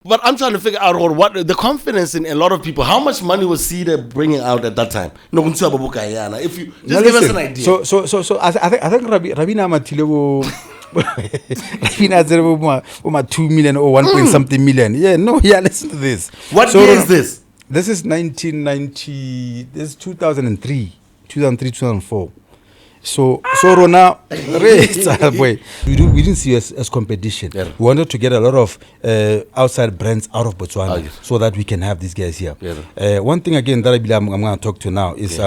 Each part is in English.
But I'm trying to figure out what the confidence in a lot of people. How much money was Cedar bringing out at that time? No, if you just give us an idea. So I think Rabina Matilebo. Rabina has 2 million or 1 point something million. Listen to this. What year is this? This is 1990. This is 2003, 2004. So Rona, we didn't see us as competition. Yeah. We wanted to get a lot of outside brands out of Botswana so that we can have these guys here. Yeah. One thing again that I'm going to talk to now is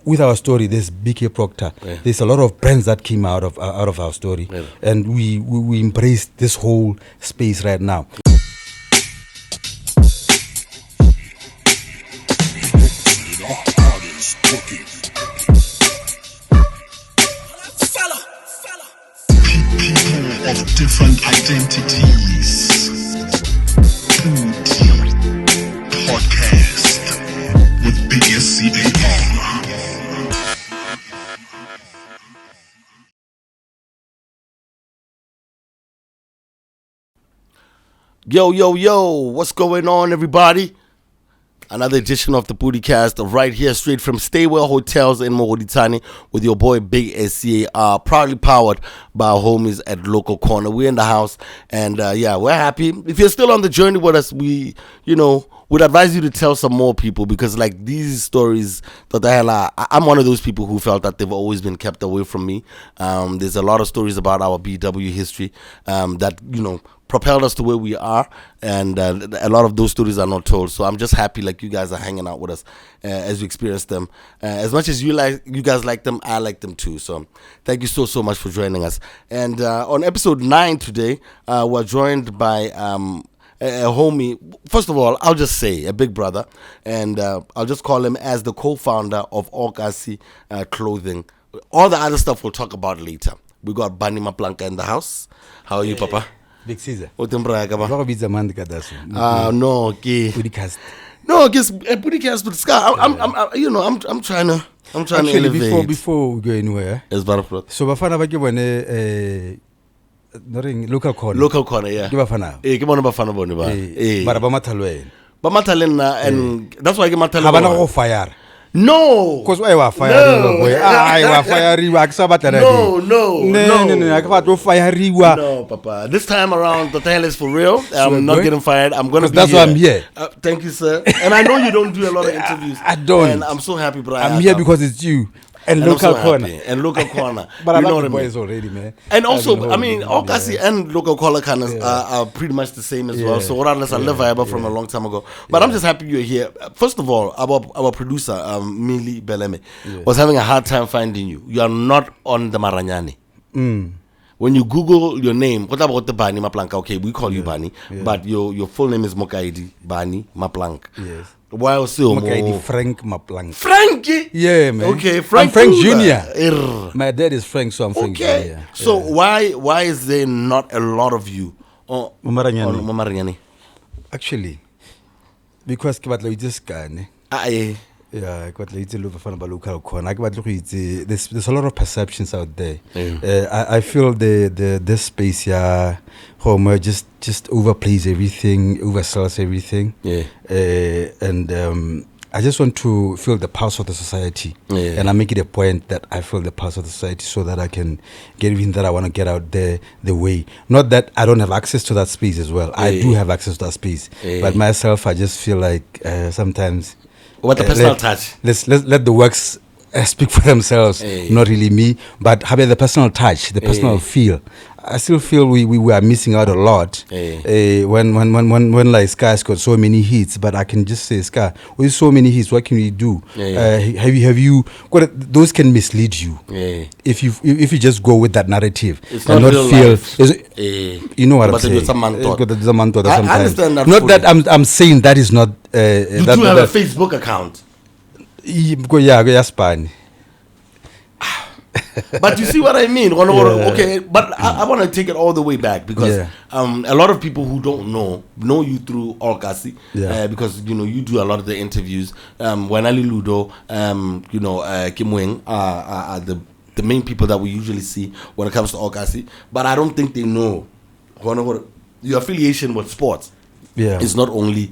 with our story, this BK Proctor, there's a lot of brands that came out of our story, and we embrace this whole space right now. Of different identities. Podcast with PODI-CAST. Yo, what's going on, everybody? Another edition of the PODI-CAST right here, straight from Staywell Hotels in Mogoditani with your boy Big SCAR, proudly powered by our homies at Local Corner. We're in the house, and we're happy. If you're still on the journey with us, we, would advise you to tell some more people, because like these stories, I'm one of those people who felt that they've always been kept away from me. There's a lot of stories about our BW history that, propelled us to where we are, and a lot of those stories are not told. So I'm just happy like you guys are hanging out with us as we experience them. As much as you guys like them, I like them too. So thank you so much for joining us. And on episode 9 today, we're joined by a homie. First of all, I'll just say a big brother, and I'll just call him as the co-founder of Okasi Clothing. All the other stuff we'll talk about later. We got Bani Maplanka in the house. How are you, Papa? Big Caesar. No, PODI-CAST. No, guess Podicast with Scar. I'm trying to elevate. Before we go anywhere, Yes, Barafrot. so Bafana local corner. Local corner, yeah. Give Bafana. Give on Bafana Boni ba. Barabama Talwe. But Matalena, and that's why I get Habana Matalena. fire. No. Because I was fire. I was fire. No, fire. No, Papa. This time around, the tail is for real. I'm not getting fired. I'm gonna be that's here. why I'm here. Thank you, sir. And I know you don't do a lot of interviews. I don't. And I'm so happy, bro. I'm here because it's you. And local corner. And local corner. But I know like what the I mean? boys already, man. And also, Okasi and local corner kind of are pretty much the same as well. So regardless, I live viable from a long time ago. But I'm just happy you're here. First of all, our producer, Mili Beleme, was having a hard time finding you. You are not on the Maranyani. When you Google your name, what about the Bani Maplanka? Okay, we call you Bani, but your full name is Mokaidi Bani Maplanka. Yes. Why also Mokaidi Frank Maplanka. Frankie? Yeah, man. Okay, I'm Frank Jr. My dad is Frank, so I'm Frank Jr. So why is there not a lot of you on Maranyani? Actually, because we just can. Yeah, there's a lot of perceptions out there. I feel this space here, home just overplays everything, oversells everything. And I just want to feel the pulse of the society, and I make it a point that I feel the pulse of the society so that I can get everything that I want to get out there the way. Not that I don't have access to that space as well. I do have access to that space, but myself, I just feel like sometimes. What the personal touch? Let the works speak for themselves. Not really me, but how about the personal touch, the personal feel? I still feel we were missing out a lot. When like Scar's got so many hits, but I can just say, Scar, with so many hits, what can we do? Have you those can mislead you if you just go with that narrative and not feel you know what I'm saying. I understand that. Not that I'm saying that is not. You do have a Facebook account. But you see what I mean? Okay, but I want to take it all the way back because a lot of people who don't know you through Okasi because you do a lot of the interviews. When Ali Ludo, Kim Wing are the main people that we usually see when it comes to Okasi. But I don't think they know your affiliation with sports. Yeah. It's not only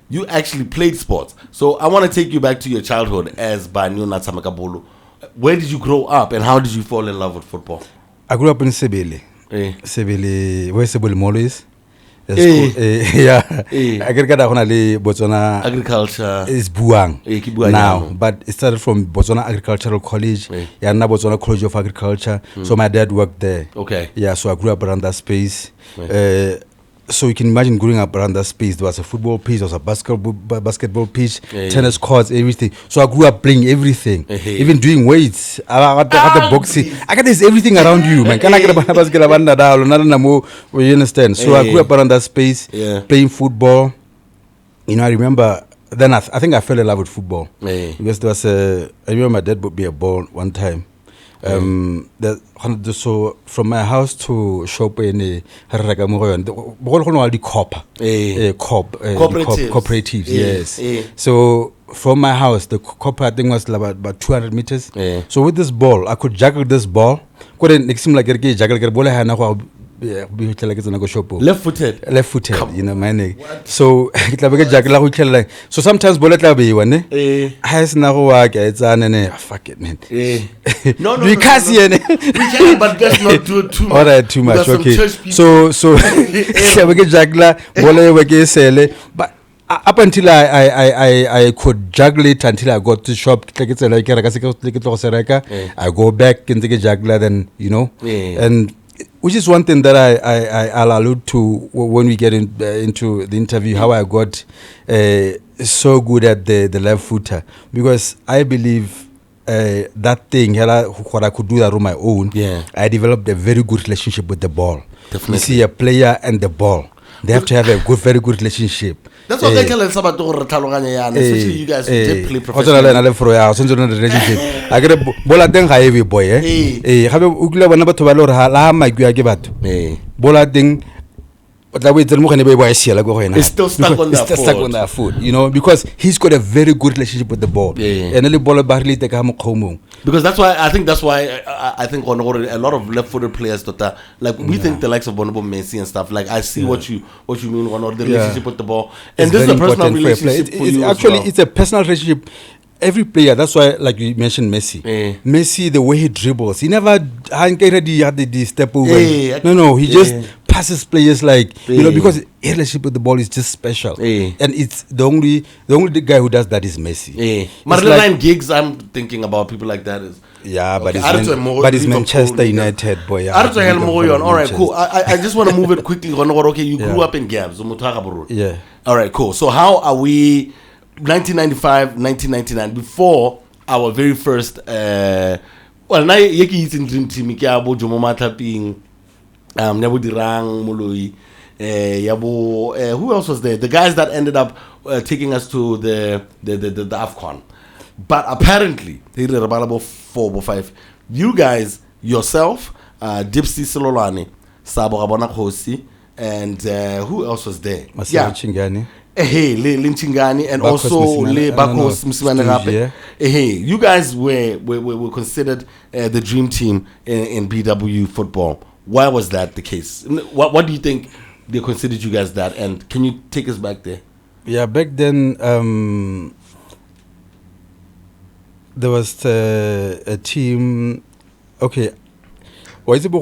you actually played sports. So I want to take you back to your childhood as Bani Maplanka. Where did you grow up and how did you fall in love with football? I grew up in Sebele. Sebele, where Sebele Mall is. Yeah. Botswana Agriculture is Buang now, now. but it started from Botswana Agricultural College. Yeah, now Botswana College of Agriculture. So my dad worked there. Okay. Yeah, so I grew up around that space. So you can imagine growing up around that space. There was a football pitch, there was a basketball pitch, tennis courts, everything. So I grew up playing everything, even doing weights. I got the boxing. I got this everything around you, man. You understand? So I grew up around that space, playing football. You know, I remember then I think I fell in love with football because there was I remember my dad bought me a ball one time. So from my house to shop in the cooperatives, yes. So from my house, the copper thing was about 200 meters. So with this ball, I could juggle this ball. Couldn't it seemed like a juggle ball. Left-footed, you know, man. So so sometimes bullet be one has no work. It's fuck it, man. No, we can't see any. We can, but let's not do it too much. All right, too much. Okay. So we get juggler, we get sell. But up until I could juggle it until I got to shop. I go back and take a juggler, then you know, and. Which is one thing that I'll allude to when we get into the interview, how I got so good at the left footer. Because I believe that thing, what I could do that on my own, I developed a very good relationship with the ball. Definitely. You see, a player and the ball, they have to have a very good relationship. That's what they tell us about especially you guys who did play professionally. I get a bola deng heavy boy. Have a ugla one about to valor ha my guagibat. Bola deng, but that way the It's still stuck on that stuck on that foot, you know, because he's got a very good relationship with the ball. And only bola barely take a home. Because that's why I think I think on a lot of left-footed players that like we think the likes of Bonobo Messi and stuff. Like I see what you mean on the relationship with the ball, and this is a personal relationship for you actually, it's a personal relationship. Every player, that's why, like you mentioned, Messi. Messi, the way he dribbles, he never had the step over. No, he just passes players like you know, because his relationship with the ball is just special. And it's the only guy who does that is Messi. Madeline Giggs, I'm thinking about people like that is. Yeah, but it's Manchester United, boy. All right, cool. I just want to move it quickly. Okay, you grew up in Gabs. Yeah. All right, cool. So how are we? 1995, 1999, before our very first well, now yeki in dream team Kiabo Jomo Mataping, Nyabu Dirang Moloi, Yabo, who else was there? The guys that ended up taking us to the AFCON. But apparently they did about 4 or 5. You guys yourself, Dipsy Selolwane, Sabo Rabona Khosi, and who else was there? Chingani. Linchingani and also Le Bakos Msimane. You guys were considered the dream team in BW football. Why was that the case? What do you think they considered you guys that? And can you take us back there? Yeah, back then there was a team. Okay. Why is it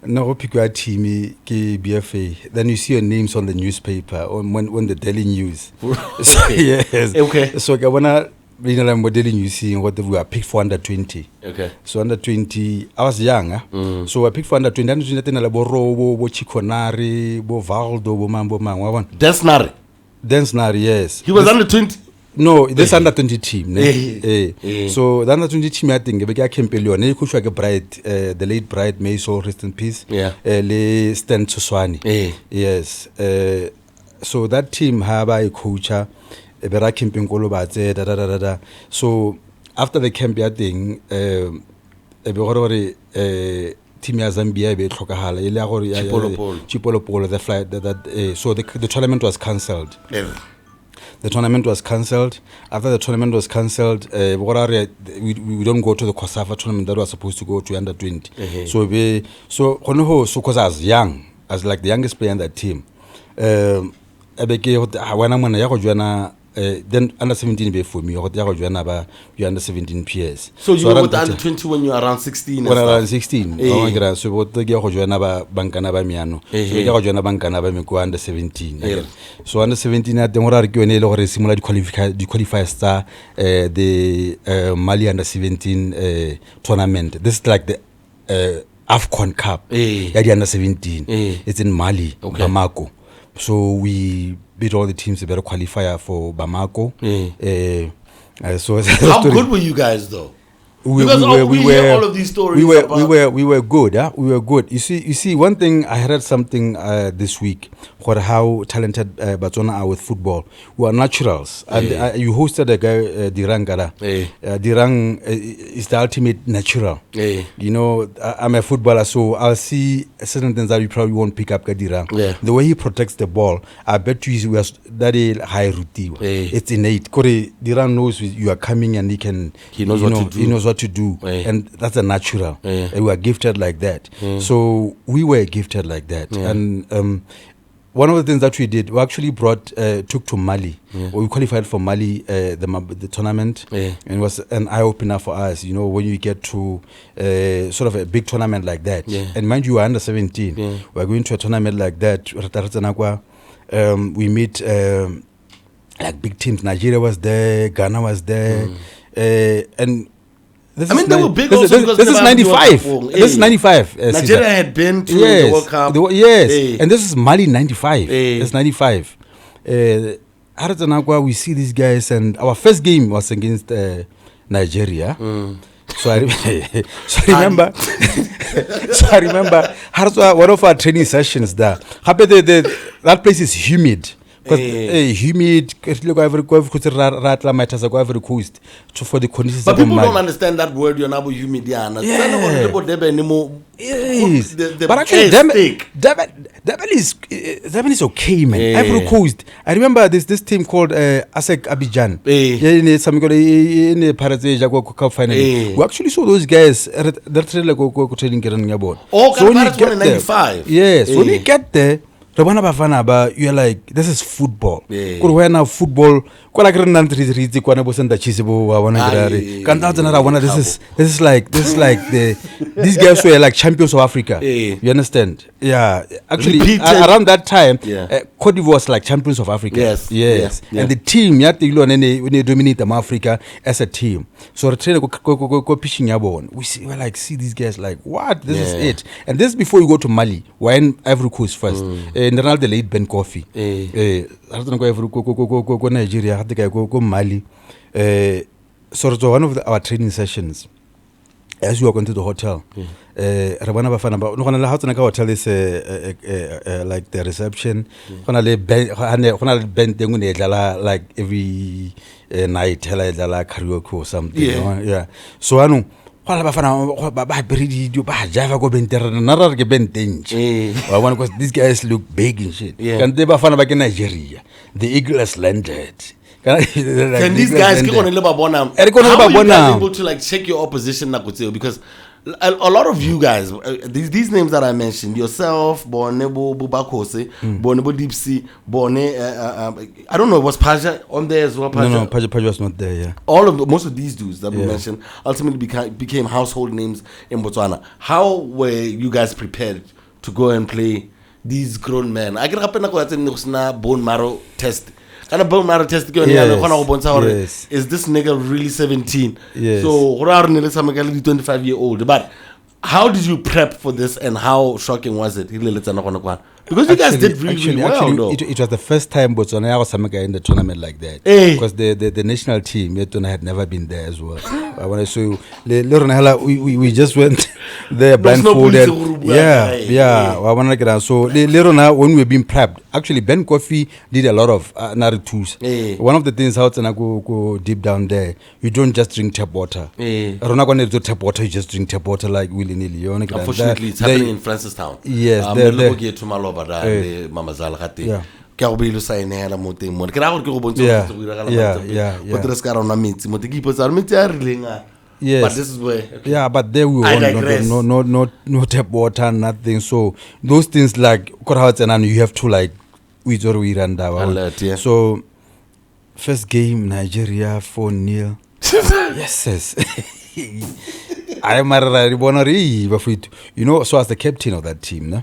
no pick your team BFA? Then you see your names on the newspaper or when the Daily News. So, yes. Okay. So I wanna Daily News seeing what we were picked for under 20. Okay. So under 20, I was young. So I picked for under 20. Under 20, I Bo Chikonari, Bo Valdo, Bo Mambo Man. Dansnari, yes. He was under 20. No, this under 20 team. So the under 20 team, I think, I came to Bright, the late Bright May, so rest in peace. Le Stan Tswani. Yes. So that team have a coach, a better camping Koloba, So after the camp, I think, team Zambia be Chipolo the flight so the tournament was cancelled. The tournament was cancelled. After the tournament was cancelled, we don't go to the COSAFA tournament that was supposed to go to under 20. So because I was young, as like the youngest player in that team. Then under 17 be for me, you under 17 PS. So you were with under 20 when you were around 16? When I was 16, so what the girl join Bankana Miano, so we got join Bankana go under 17. So under 17 at the Morari or similar qualifier star the Mali under 17 tournament. This is like the AFCON Cup. The under 17. It's in Mali, Bamako. So we beat all the teams to better qualifier for Bamako. So how good were you guys though? We hear all of these stories. We were good. We were good. You see. One thing I heard something this week for how talented Batswana are with football. We are naturals. And you hosted a guy, Dirang Gala. Dirang is the ultimate natural. You know, I'm a footballer, so I'll see certain things that you probably won't pick up. Dirang. The way he protects the ball, I bet you he was that high routine. It's innate. Dirang knows you are coming and he knows what to do. He knows what to do, and that's a natural. We were gifted like that. So we were gifted like that. And one of the things that we did, we actually took to Mali. We qualified for Mali, the tournament, and it was an eye opener for us. You know, when you get to sort of a big tournament like that, and mind you, we're under 17. We're going to a tournament like that. We meet like big teams. Nigeria was there, Ghana was there, and they were big also because this is 95. This is 95. Nigeria had been to the World Cup. And this is Mali 95. It's 95. We see these guys, and our first game was against Nigeria. So I remember. So I remember one of our training sessions there. That place is humid. Because humid, for the conditions. But people don't understand that word. You're not humid. But actually, Durban is okay, man. Ivory Coast. I remember this team called ASEC Abidjan. We actually saw those guys. They're training about. So when you get there, yes, when you get there. You're like, this is football. Football. This is like these guys were like champions of Africa. You understand? Yeah. Actually, around that time, Cote d'Ivoire was like champions of Africa. Yes. And the team, when they dominate Africa as a team. So go pitching we're like, see these guys like, what? This is it. And this is before you go to Mali. We're in Ivory Coast first. And then the late Ben Coffee. Go Nigeria, go Mali. So it was one of our training sessions. As we walk into the hotel, hotel is like the reception. Like every night, karaoke or something. So I know. These guys look big and shit. Nigeria, the eagle has landed. Can these guys able to like check your opposition because a lot of you guys, these names that I mentioned, yourself, Bonebo Bubakose, Bonebo Dipsy, I don't know, was Paja on there as well? No, Paja was not there, most of these dudes that we mentioned ultimately became household names in Botswana. How were you guys prepared to go and play these grown men? I get up in a bone marrow test. And a bone marrow test is this nigga really 17? So 25-year-old. But how did you prep for this and how shocking was it? Because you guys did really well though. It was the first time Botswana was in the tournament like that. Because the national team had never been there as well. I want to show you. We just went there blindfolded. So when we were being prepped, actually Ben Coffee did a lot of narratives. One of the things how to go deep down there, you don't just drink tap water. You just drink tap water like willy-nilly. Unfortunately, it's happening in Francistown. Yes, Yes. But this is where. Okay. Yeah, but there we I won digress. no tap water, nothing. So those things like and you have to like Alert, yeah. So first game Nigeria 4-0. Yes. I am you know, so as the captain of that team, no?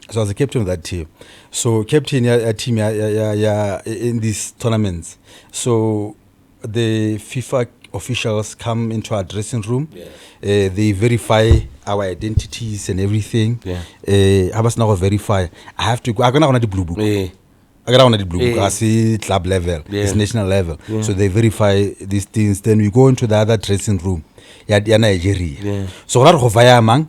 So as the captain of that team. So captain a team in these tournaments. So the FIFA officials come into our dressing room. Yeah. They verify our identities and everything. Yeah. I must now verify. I have to go. I'm gonna the blue book. Yeah. I got on the blue book. I see club level. Yeah. It's national level. Yeah. So they verify these things. Then we go into the other dressing room. Yeah, Nigeria. Yeah. So what are among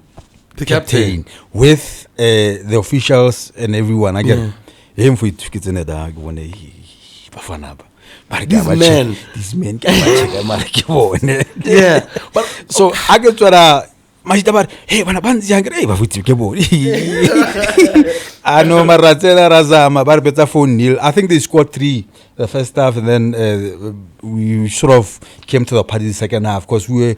The captain. with the officials and everyone. Again, him for it in the these men Yeah. But so I get to hey, when I bands younger, I know Maratela Razama, Barbeta 4-0. I think they scored 3 the first half, and then we sort of came to the party the second half because we were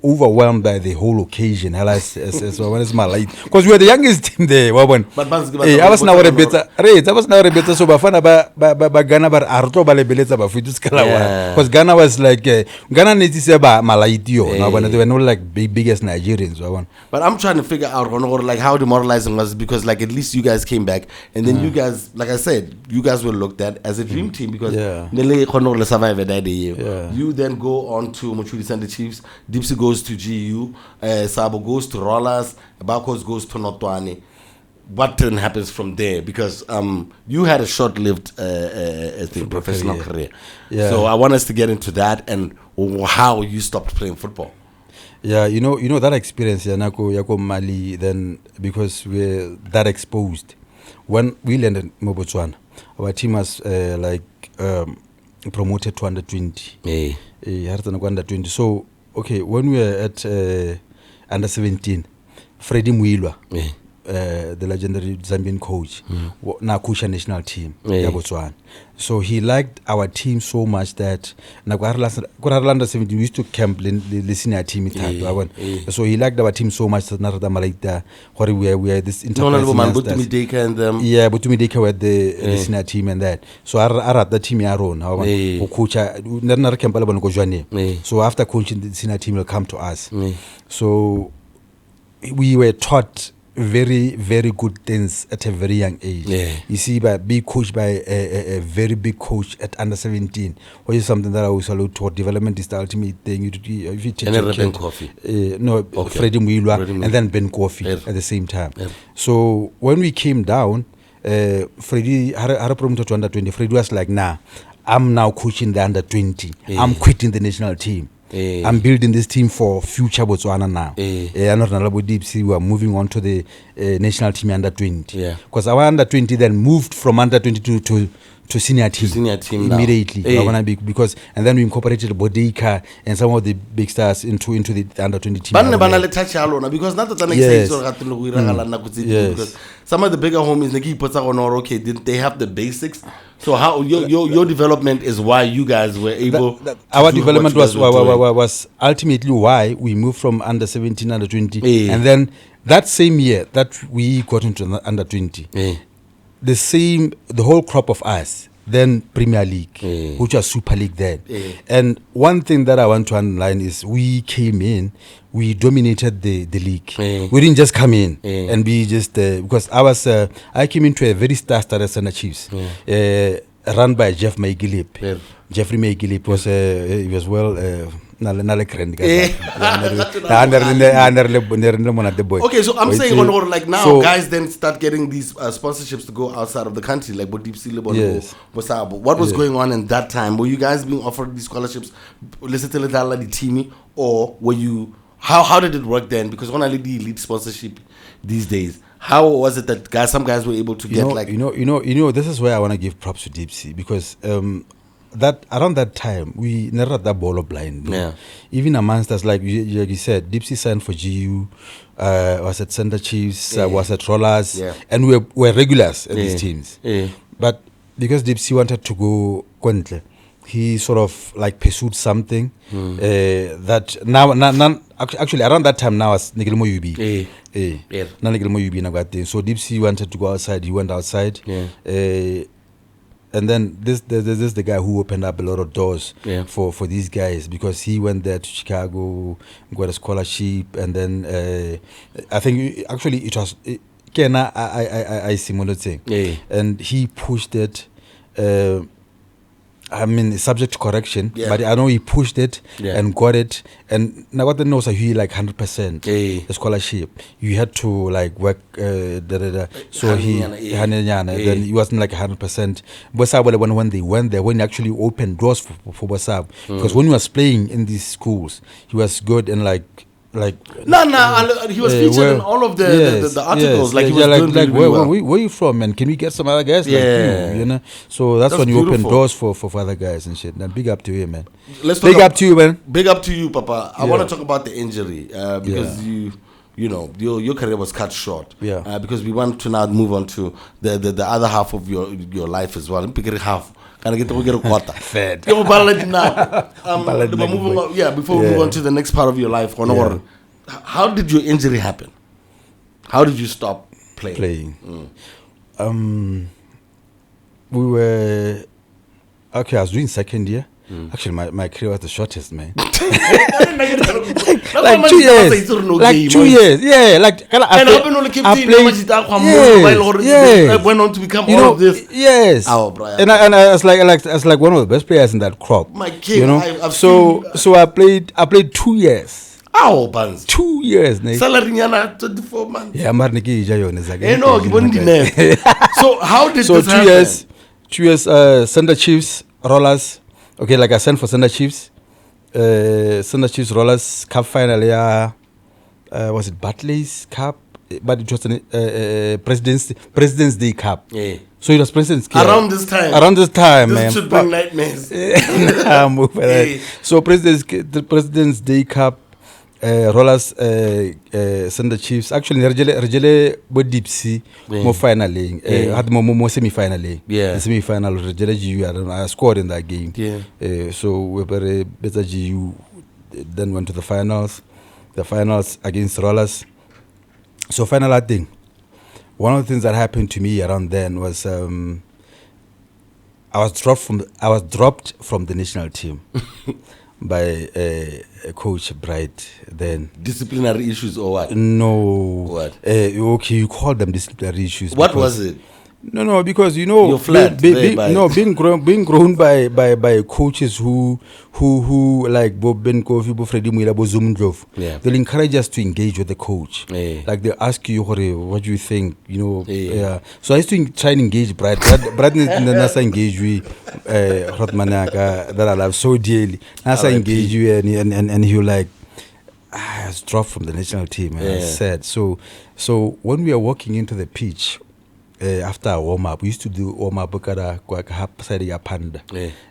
overwhelmed by the whole occasion. So when it's my light, because we were the youngest team there. But I was now a better. I was now a better. So Bafana ba Ghana bar Arto balebeleza ba futu skalawa. Because Ghana was like Ghana needs to say ba malaitio. No, but they were not like biggest Nigerians. But I'm trying to figure out like how demoralizing was, because like at least you guys came back, and then you guys, like I said, you guys were looked at as a dream team because you then go on to Mochudi Sunday Chiefs. Dipsy goes to GU, Sabo goes to Rollers, Bakos goes to Notwane. What then happens from there? Because you had a short-lived professional career. Yeah. So I want us to get into that and how you stopped playing football. Yeah, you know that experience, Yako Mali, then because we're that exposed. When we landed in Botswana, our team was promoted to under 20. Under 20. So okay, when we were at under 17, Freddie Mwilwa, the legendary Zambian coach, now coach national team, Botswana. So he liked our team so much that under 17 we used to camp the senior team. So he liked our team so much that we are this Multimedia and them. Yeah, Multimedia were the senior team and that. So I the team coach. So after coaching, the senior team will come to us. So we were taught very, very good things at a very young age. You see, by being coached by a very big coach at under 17, which is something that I always salute toward. Development is the ultimate thing. If you take Ben Coffee. Freddie Mwilwa and then Ben Coffee at the same time. So when we came down, Freddie had a problem to under 20. Freddie was like, nah, I'm now coaching the under 20. I'm quitting the national team. I'm building this team for future Botswana now. Dipsy, we are moving on to the national team under 20. Because our under 20 then moved from under 20 to senior team immediately. Because and then we incorporated Podicast and some of the big stars into the under 20 team. Because not because some of the bigger homies they have the basics. So how your development is why you guys were able our development was ultimately why we moved from under 17 under 20 and then that same year that we got into under 20 the whole crop of us then Premier League, which was Super League then. And one thing that I want to underline is we came in, we dominated the league. We didn't just come in and be just because I came into a very star-studded Center Chiefs, run by Jeff Maygilip. Jeffrey Maygilip was he was well. Okay, so I'm saying like now guys then start getting these sponsorships to go outside of the country, like Dipsy. What was going on in that time? Were you guys being offered these scholarships, or were you? How did it work then? Because when I did the elite sponsorship these days, how was it that some guys were able to get this is where I want to give props to Dipsy because that around that time we never had that ball of blind. Even amongst us, like you said, Dipsy signed for GU, was at Center Chiefs, was at Rollers, and we were regulars at these teams. But because Dipsy wanted to go Kwentle, he sort of like pursued something that now actually around that time now as Nigilmo UB. So Dipsy wanted to go outside. He went outside. And then there's the guy who opened up a lot of doors for these guys, because he went there to Chicago, got a scholarship, and then I think actually it was Kena I similar thing, and he pushed it. I mean, subject to correction, but I know he pushed it and got it. And now what the knows he like 100% the scholarship. You had to like work, so then he wasn't like 100%. Botswana when they went there, when he actually opened doors for Botswana, because when he was playing in these schools, he was good and like he was featured in all of the articles. Like he was doing really well. Where you from, man? Can we get some other guys like you? You know, so that's when you open doors for other guys and shit. And big up to you, man. Big up to you, man. Big up to you, Papa. I want to talk about the injury because you know your career was cut short. Because we want to now move on to the other half of your life as well. Pick it half. Can I get a quarter? Fed. Before we move on to the next part of your life, how did your injury happen? How did you stop playing? We were I was doing second year. Actually, my career was the shortest, man. like 2 years. Like 2 years. Yeah. Like I went on to become all of this. Yes. And I was like one of the best players in that crop. My kid, you know. So I played 2 years. Ow, Bans. 2 years, ne. Salary 24 months. Yeah, Marniki Jayon is again. No, so how did this happen? 2 years, Thunder Chiefs, Rollers. Okay, like I sent for Thunder Chiefs. Thunder Chiefs, Rollers, Cup final, was it Barclays Cup? But it was President's Day Cup. Yeah. So it was President's Day. Around this time, man. This should bring nightmares. So President's Day Cup. Rollers, Thunder Chiefs. Actually, Rejele Dipsy more finally. Had more semi-finally. The semi-final Rejele GU. I scored in that game. So we were better GU. Then went to the finals. The finals against Rollers. So final thing. One of the things that happened to me around then was I was dropped from the national team. By Coach Bright then. Disciplinary issues or what? No. What? Okay, you call them disciplinary issues. What was it? No, because you know, you're flat. being grown by coaches who like Bob Ben Kofi, Bo Freddy Muila, Bo Zumdrov. They'll encourage us to engage with the coach. Like they ask you, what do you think? You know. So I used to try and engage Brad. Brad Nasa engage we Rotmanaka that I love so dearly. Nasa engage you and he like I was dropped from the national team. And I said so when we are walking into the pitch. After a warm-up, we used to do warm-up kada side panda.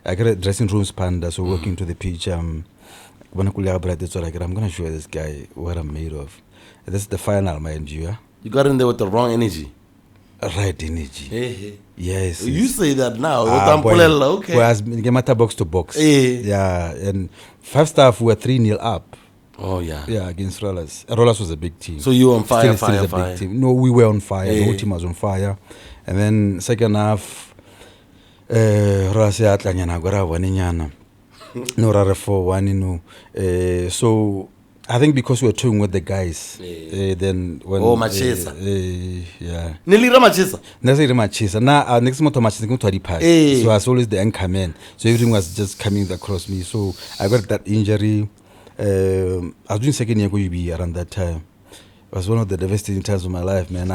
I got a dressing rooms panda, so walking to the pitch. I'm gonna show this guy what I'm made of. This is the final, mind you. You got in there with the wrong energy. Right energy. Yes. You say that now. Okay. Whereas game box to box. Yeah, and 5 staff were 3-0 up. Oh yeah. Yeah, against Rollers. Rollers was a big team. So you were on fire, still a big team. No, we were on fire. The whole team was on fire. And then second half, Rollers no rare for one, no. So I think because we were touring with the guys, then when Machesa. Yeah. Nilira Machesa. Necessarily Machesa. Now next month Machesa going to the pass. So I was always the anchor man. So everything was just coming across me. So I got that injury. I was doing second year UB around that time. It was one of the devastating times of my life, man.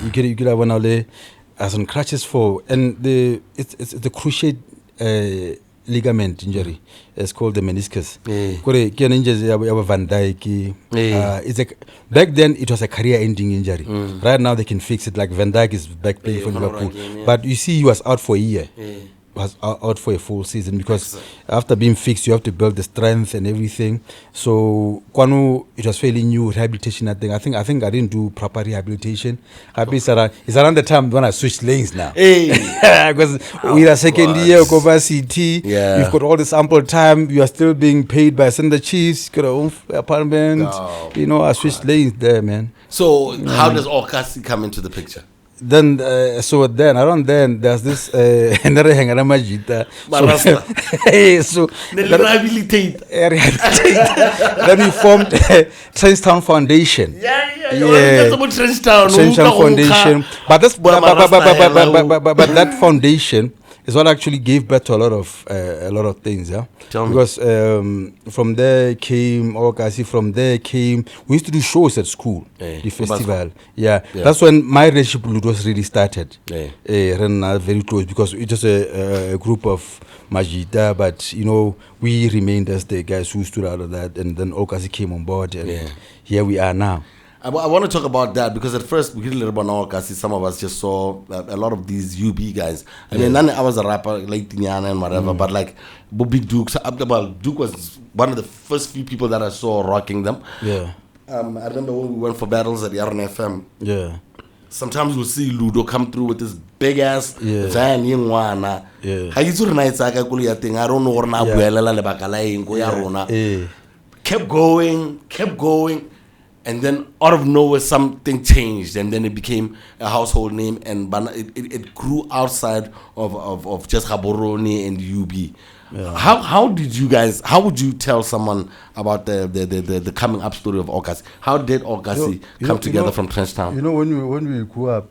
You get when I was on crutches for, and it's the cruciate ligament injury. It's called the meniscus. Van Dijk. Back then it was a career-ending injury. Right now they can fix it. Like Van Dijk is back playing for Liverpool, but you see he was out for a year. was out for a full season, because after being fixed, you have to build the strength and everything. So Kwanu, it was fairly new rehabilitation. I think I didn't do proper rehabilitation. It's around the time when I switched lanes now. Because we are second year of varsity. Yeah. You've got all this ample time. You are still being paid by Sunday Chiefs. Got a own apartment. I switched lanes there, man. So how does Okasi come into the picture? Then around then there's this another hangara majita. So Rehabilitate. Then we formed Trenchtown Foundation. That's about Trenchtown Foundation. But that foundation is what actually gave birth to a lot of things, yeah. Because from there came we used to do shows at school, the festival. Yeah. That's when my relationship with Ludos really started. Very close, because it was a group of Majida, but we remained as the guys who stood out of that, and then Okasi came on board, and here we are now. I want to talk about that, because at first we did a little bit on Okasi. Some of us just saw a lot of these UB guys. I mean, I was a rapper like Tinyana and whatever, but like Bobby Duke. Duke was one of the first few people that I saw rocking them. Yeah. I remember when we went for battles at Yarn FM. Yeah. Sometimes you'll see Ludo come through with this big ass van yingwana. Yeah. I don't know what kept going. And then out of nowhere, something changed, and then it became a household name, and it grew outside of just Gaborone and UB. Yeah. How would you tell someone about the coming up story of Okasi? How did Okasi come together from Trenchtown? When we grew up,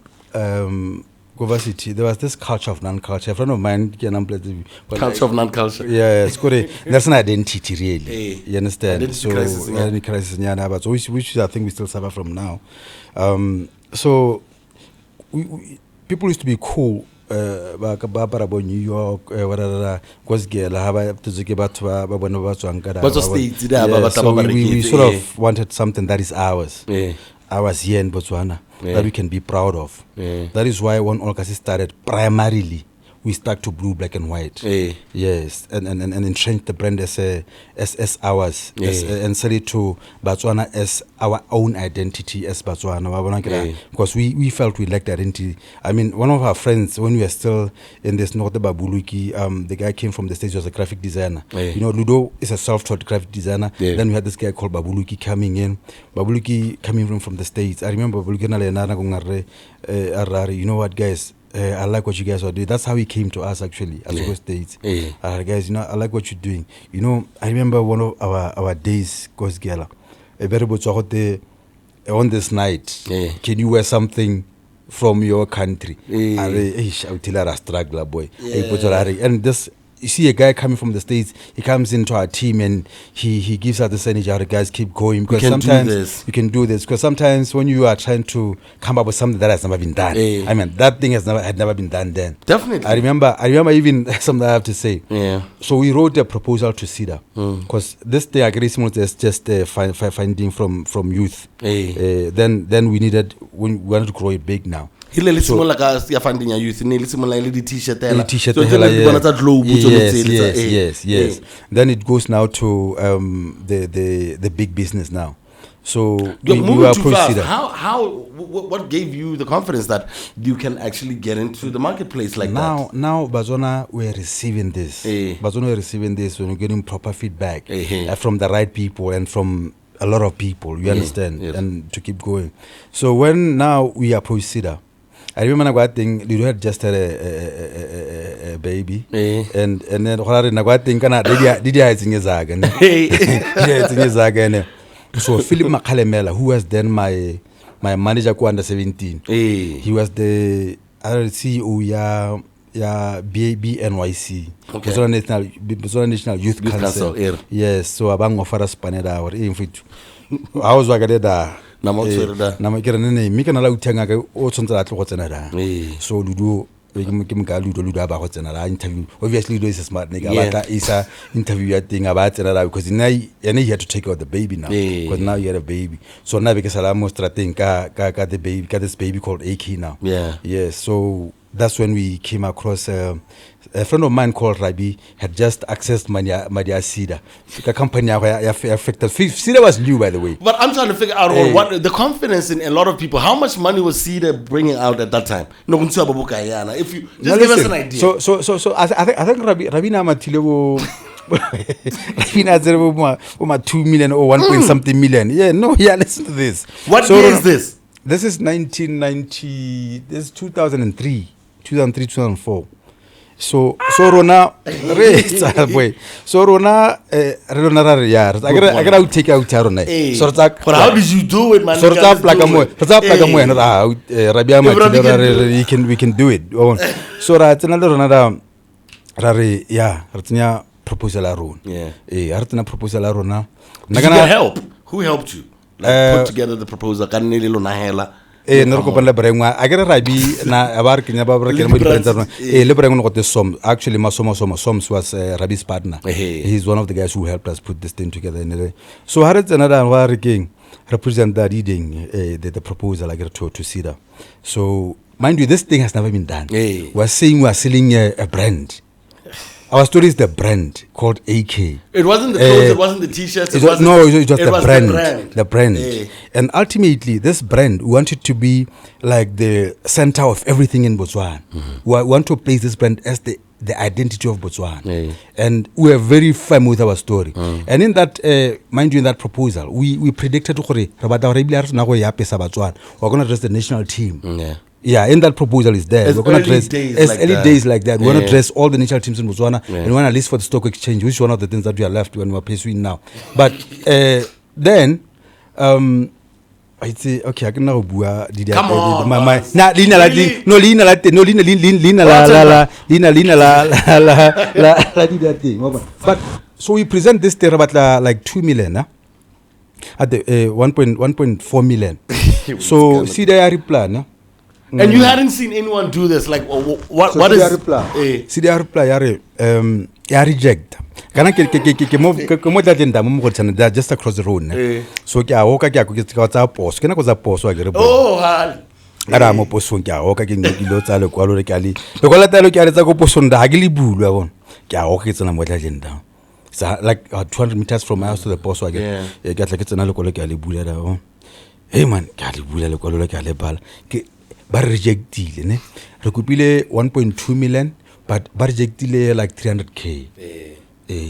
Govacity, there was this culture of non-culture. A friend of mine culture of non-culture. Yeah, it's good. There's an identity, really. You understand? Identity crisis, which I think we still suffer from now. So people used to be cool. About New York, we sort of wanted something that is ours. Ours here in Botswana, that we can be proud of. That is why when Okasi started, primarily we stuck to blue, black, and white. Yes, and entrench the brand as ours, and sell it to Batswana as our own identity as Batswana. Because we felt we lacked identity. I mean, one of our friends, when we were still in this North Babuluki, the guy came from the States, was a graphic designer. Ludo is a self-taught graphic designer. Then we had this guy called Babuluki coming in. Babuluki coming from the States. I remember Babuluki you know what, guys? I like what you guys are doing. That's how he came to us, actually, as West States. Guys, I like what you're doing. I remember one of our days, Gosgela, on this night, can you wear something from your country? I tell her a struggler, boy. And this, you see a guy coming from the States, he comes into our team and he gives us this energy. Guys, keep going, because sometimes you can do this. Because sometimes when you are trying to come up with something that has never been done, I mean, that thing had never been done then. Definitely. I remember even something I have to say. So we wrote a proposal to SIDA, because this thing is just finding from youth. Then we wanted to grow it big now. Yes. Then it goes now to the big business now. So we are proceeding. What gave you the confidence that you can actually get into the marketplace like that? Now, Batswana, we're receiving this. Batswana, we're receiving this when we're getting proper feedback from the right people and from a lot of people. You understand? And to keep going. So when now we approach SIDA, I remember Nagwating, you had just had a baby, and then Nagwating so Philip Makalemela, who was then my manager under 17, he was the CEO BNYC, Batswana National Youth Council. Yes, so abang offer us paneda or infit. I was like that. So Ludo interview. Obviously, Ludo is a smart nigga. Is a interview thing about because now you have to take out the baby now. Because now you have a baby. So now because I'm most got this baby called AK now. Yes. So that's when we came across a friend of mine called Rabi had just accessed Madia Cedar. The company affected. Cedar was new, by the way. But I'm trying to figure out what the confidence in a lot of people. How much money was Cedar bringing out at that time? No, if you just give us an idea. So I think Rabi na matilebo. Rabina 2 million or 1 point something million. Listen to this. What year is this? This is 1990. This is 2003, 2004. So Rona, so Rona, I gotta take out Tarona. But how did you do it, man? We can do it. So that's another Ratinia proposal around. Artina proposal around. Did you get help? Who helped you? Like put together the proposal. I get a Rabi na abar kinya babra kinya actually Soms was Rabi's partner. He's one of the guys who helped us put this thing together anyway. So Harit another working represent that reading the proposal I get to Cedar. So mind you, this thing has never been done. We're saying we're selling a brand. Our story is the brand called AK. It wasn't the clothes, it wasn't the t-shirts. It was the brand. The brand. And ultimately, this brand, we want it to be like the center of everything in Botswana. We want to place this brand as the identity of Botswana. And we are very firm with our story. And in that, mind you, in that proposal, we predicted we're going to address the national team. In that proposal is there. We're going to address early days like that. We want to address all the national teams in Botswana, and we want to list for the stock exchange, which is one of the things that we are left when we're pursuing now. But then, I'd say, okay, I can now bua. Come on, But so we present this there about like 2 million, at the 1.4 million. So see the plan. And you hadn't seen anyone do this. Like, what is CDR reply? Reject. Just across the road. So post. Post. Like 200 meters from my house to the post. Hey man, but rejected, ne? Recupile 1.2 million, but rejected like 300K.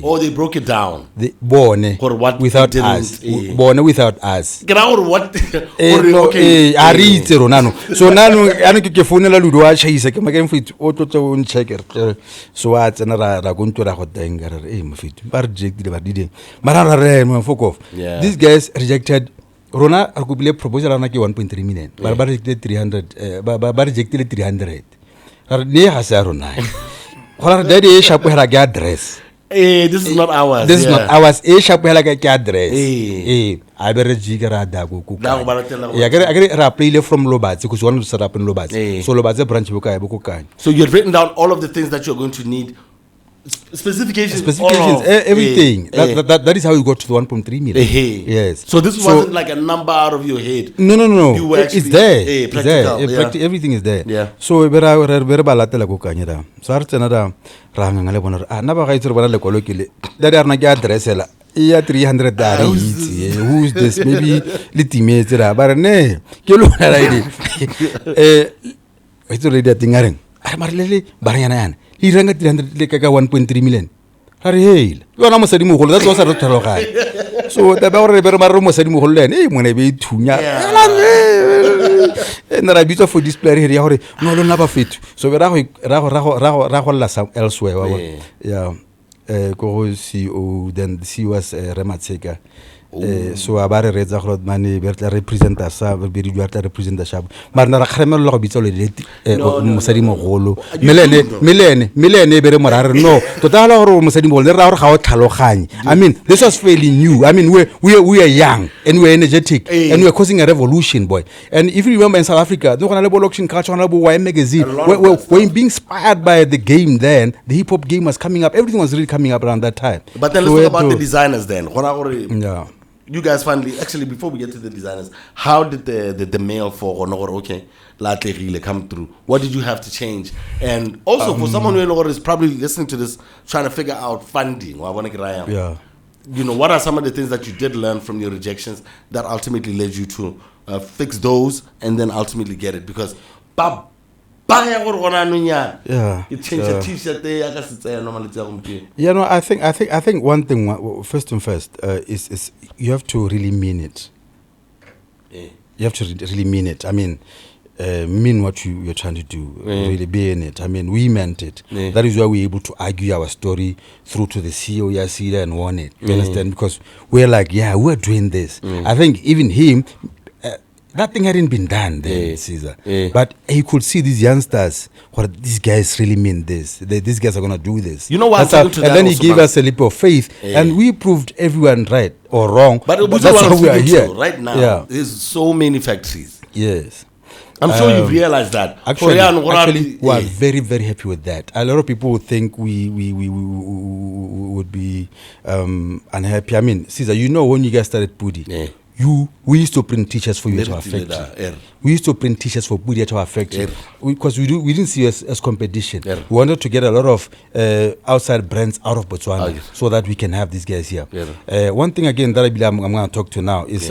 Oh, they broke it down. Born without us. Born without us. Get out of what? Okay. I read Ronano. So now I can phone a ludo. I say, I can fit auto checker. So what's another going to the danger aim fit. But rejected, but didn't. Marara, fuck off. These guys rejected. Rona arguably proposal on 1.3 million. But rejected 300. But rejected 300. Ne hasarona. Or daddy shop where I get dress. This is not ours. This is not ours. Shop where I get dress. I better jigger dago cook. I get a play from Lobats because one to set up in Lobats. So Lobats branch book. So you had written down all of the things that you're going to need. Specifications, everything. That is how you got to the 1.3 million. Yes. So this wasn't like a number out of your head. No. It's there. It's there. Everything is there. Yeah. So very balatela ko kanyera. So artena rangangale bonor. Naba gaitser bonale kolokile. That are na ga address la. Iya 300 dari. Who's this? Maybe litimate ra. But ne. Kelo na raidi. Itu ready tingareng. Marlele baranyana yan. He rang at 1.3 million. Hurry, you are almost a removal. That's what I wrote. So the Bauer was a removal then. When I be too young. And I beat off for display here. No, never fit. So we Rahola elsewhere. Yeah. Go see, then see was Rematseka. So about a red money, represent us, will be represent the shop. Marna Kremel lobby already Musadimo Holo. Milene, Beremar, no, Total or Musadimo, there are how Talohan. I mean, this was fairly new. I mean, we are young and we're energetic and we're causing a revolution, boy. And if you remember in South Africa, the Honorable Auction Culture, Honorable Y magazine, we're being inspired by the game then, the hip hop game was coming up, everything was really coming up around that time. But then let's talk about the designers then. Yeah. you guys finally, actually, before we get to the designers, how did the mail for okay, Latlerile come through? What did you have to change? And also for someone who is probably listening to this, trying to figure out funding, Yeah. You know, what are some of the things that you did learn from your rejections that ultimately led you to fix those and then ultimately get it? Because it changed a t-shirt there. Yeah, no, I think one thing, first and first, is you have to really mean it. Yeah. You have to really mean it. I mean, mean what you're trying to do. Really be in it. I mean, we meant it. Yeah. That is why we're able to argue our story through to the CEO, Yasida, and won it. You understand? Because we're like, yeah, we're doing this. I think even him, that thing hadn't been done then, Caesar. But he could see these youngsters, these guys really mean this. These guys are going to do this. You know what? And then he gave us a leap of faith, and we proved everyone right or wrong. But that's how we are here. Right now, there's so many factories. Yes. I'm sure you've realized that. Actually, we are very, very happy with that. A lot of people would think we would be unhappy. I mean, Caesar, you know when you guys started PODI, we used to print t-shirts for you at our factory. We used to print t-shirts for PODI at our factory because we didn't see us as competition. We wanted to get a lot of outside brands out of Botswana so that we can have these guys here. One thing again that I believe I'm going to talk to now is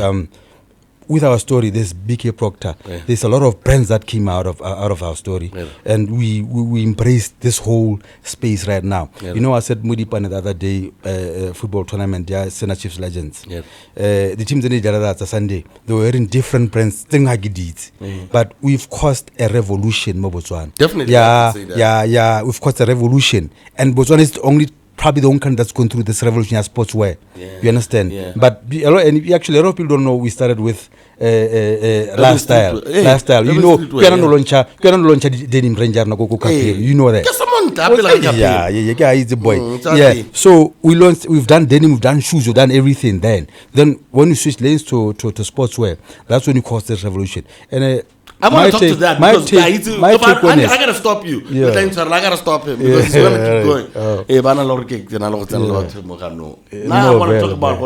with our story, there's BK Proctor. There's a lot of brands that came out of our story, and we embraced this whole space right now. You know, I said Mudipane the other day, football tournament, Sena Chiefs Legends. The teams in the Sunday, they were wearing different brands, but we've caused a revolution, Botswana. Definitely. Yeah, we've caused a revolution, and Botswana is probably the only country that's going through this revolution as sportswear. You understand? But a lot of people don't know we started with lifestyle. You know, you don't denim ranger na go kapil. You know that. Yeah, he's the boy. So we've done denim, we've done shoes, we've done everything. Then when you switch lanes to sportswear, that's when you caused this revolution. And I want to talk to that because I gotta stop you. I gotta stop him because he's gonna keep going. Now I want to talk about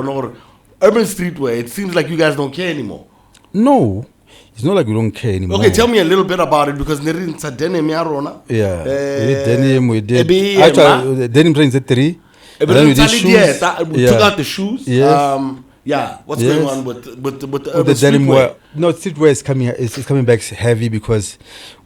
urban streetwear. It seems like you guys don't care anymore. No, it's not like we don't care anymore. Okay, tell me a little bit about it because denim yarona. We did. Actually, denim trains at 3. And then we did shoes. We took out the shoes. What's going on with the urban denim streetwear? wear? No, streetwear is coming back heavy because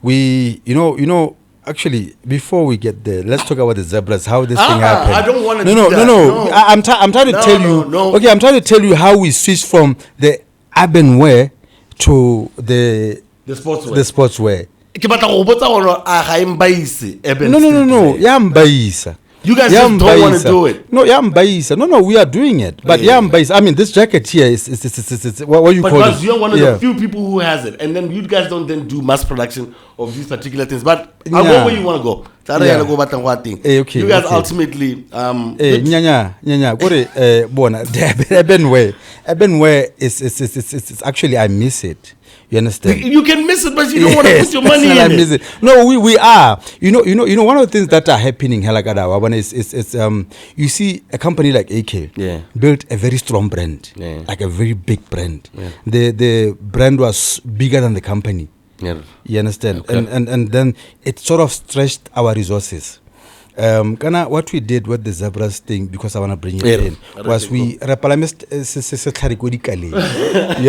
we, you know. Actually, before we get there, let's talk about the zebras. How this thing happened. I don't want to. No. I'm trying to tell you. No. Okay, I'm trying to tell you how we switched from the urban wear to the sportswear. No. You guys just don't want to do it. No, we are doing it. But I mean, this jacket here is what you call it. Because you're one of the few people who has it. And then you guys don't then do mass production of these particular things. But I'll go where you want to go. You guys ultimately... Urban wear is actually, I miss it. You understand? You can miss it, but you don't want to put your money in it. No, we are. You know, one of the things that are happening is you see a company like AK built a very strong brand, like a very big brand. The brand was bigger than the company. You understand? Okay. And then it sort of stretched our resources. What we did with the zebras thing, because I want to bring it in, was we you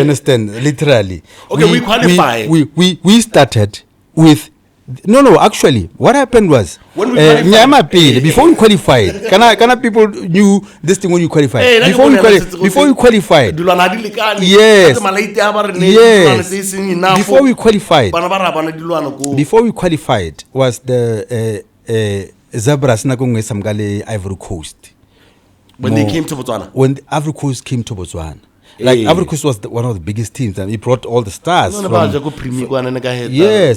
understand? Literally. Okay, we qualified. We started with actually, what happened was when we qualified, before we qualified, Kana people knew this thing when you qualified. Before we qualified. Yes. Before we qualified was the zebras nakongwe samgale Ivory Coast. When they came to Botswana. When Ivory Coast came to Botswana. Like Ivory Coast was one of the biggest teams, and it brought all the stars. Yes,